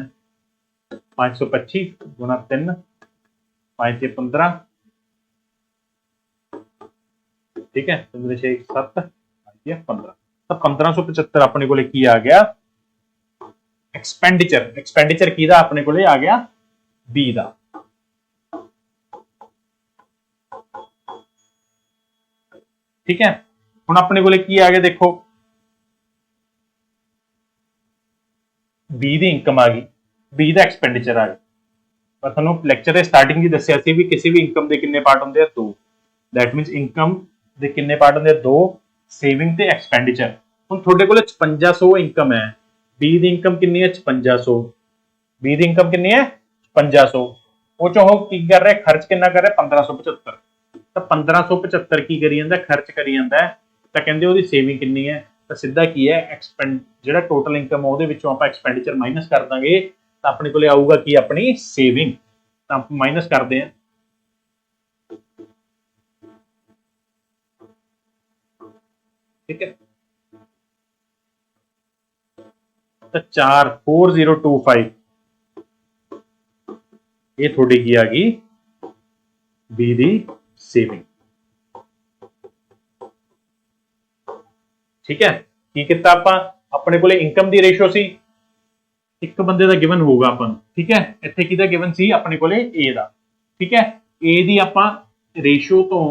525 गुणा 3 5 ते 15। ठीक है 3 6 7 15 तो 1575 अपने को की आ गया एक्सपेंडिचर। एक्सपेंडिचर किहदा अपने को आ गया बी दा। ठीक है हुण अपने को की आ गया देखो बी दी इनकम आ गई बी दा एक्सपेंडिचर आ गया पर तुहानूं लैक्चर दे स्टार्टिंग च दस्सिया सी भी किसी भी इनकम दे किन्ने पार्ट हुंदे आ 2। दैट मीनस इनकम दे किन्ने पार्ट हुंदे आ 2 सेविंग ते एक्सपेंडिचर। हुण तुहाडे कोल 5500 इनकम है बी दी इनकम कितनी है 5500 बी दी इनकम कितनी है 5500 ਉਹ ਚੋਂ ਉਹ ਕੀ ਕਰ ਰਿਹਾ ਖਰਚ ਕਿੰਨਾ ਕਰ ਰਿਹਾ 1575। ਤਾਂ 1575 ਕੀ ਕਰੀ ਜਾਂਦਾ ਖਰਚ ਕਰੀ ਜਾਂਦਾ ਤਾਂ ਕਹਿੰਦੇ ਉਹਦੀ ਸੇਵਿੰਗ ਕਿੰਨੀ ਹੈ ਤਾਂ ਸਿੱਧਾ ਕੀ ਹੈ ਐਕਸਪੈਂਡ ਜਿਹੜਾ ਟੋਟਲ ਇਨਕਮ ਉਹਦੇ ਵਿੱਚੋਂ ਆਪਾਂ ਐਕਸਪੈਂਡੀਚਰ ਮਾਈਨਸ ਕਰ ਦਾਂਗੇ ਤਾਂ ਆਪਣੇ ਕੋਲੇ ਆਊਗਾ ਕੀ ਆਪਣੀ ਸੇਵਿੰਗ। ਤਾਂ ਆਪਾਂ ਮਾਈਨਸ ਕਰਦੇ ਹਾਂ ठीक है तो 44025 ये थोड़ी की आ गई बी दी सेविंग। ठीक है की किता आपां अपने कोले इनकम दी रेशो सी एक बंदे दा गिवन होगा अपन। ठीक है इत्थे किहदा गिवन सी अपने कोले ए दा। ठीक है ए दी आपां रेशो तो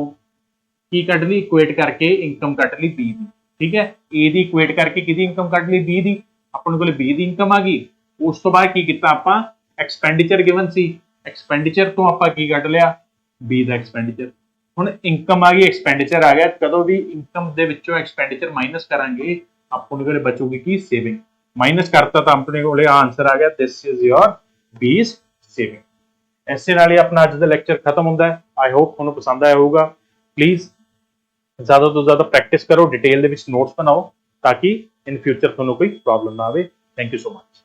की कट ली इक्वेट करके इनकम कट ली बी दी। ठीक है ए दी इक्वेट करके किहदी इनकम कट ली बी दी अपने कोले बी दी इनकम आ गई। उस तो बाद की किता आपां एक्सपेंडिचर गिवन सी एक्सपेंडिचर तो आपां की कट लिया बी दा एक्सपेंडिचर। हुण इनकम आ गई एक्सपेंडिचर आ गया कदों भी इनकम दे विचों एक्सपेंडिचर माइनस करांगे अपने कोले बचूगी की सेविंग। माइनस करता तो अपने कोले आंसर आ गया दिस इज योर बीस सेविंग। ऐसे नाल ही अपना अज दा लेक्चर खत्म हुंदा है। आई होप तुहानूं पसंद आया होगा। प्लीज़ ज़्यादा तो ज़्यादा प्रैक्टिस करो डिटेल दे विच नोट्स बनाओ ताकि इन फ्यूचर तुहानूं कोई प्रॉब्लम ना आवे। Thank you so much.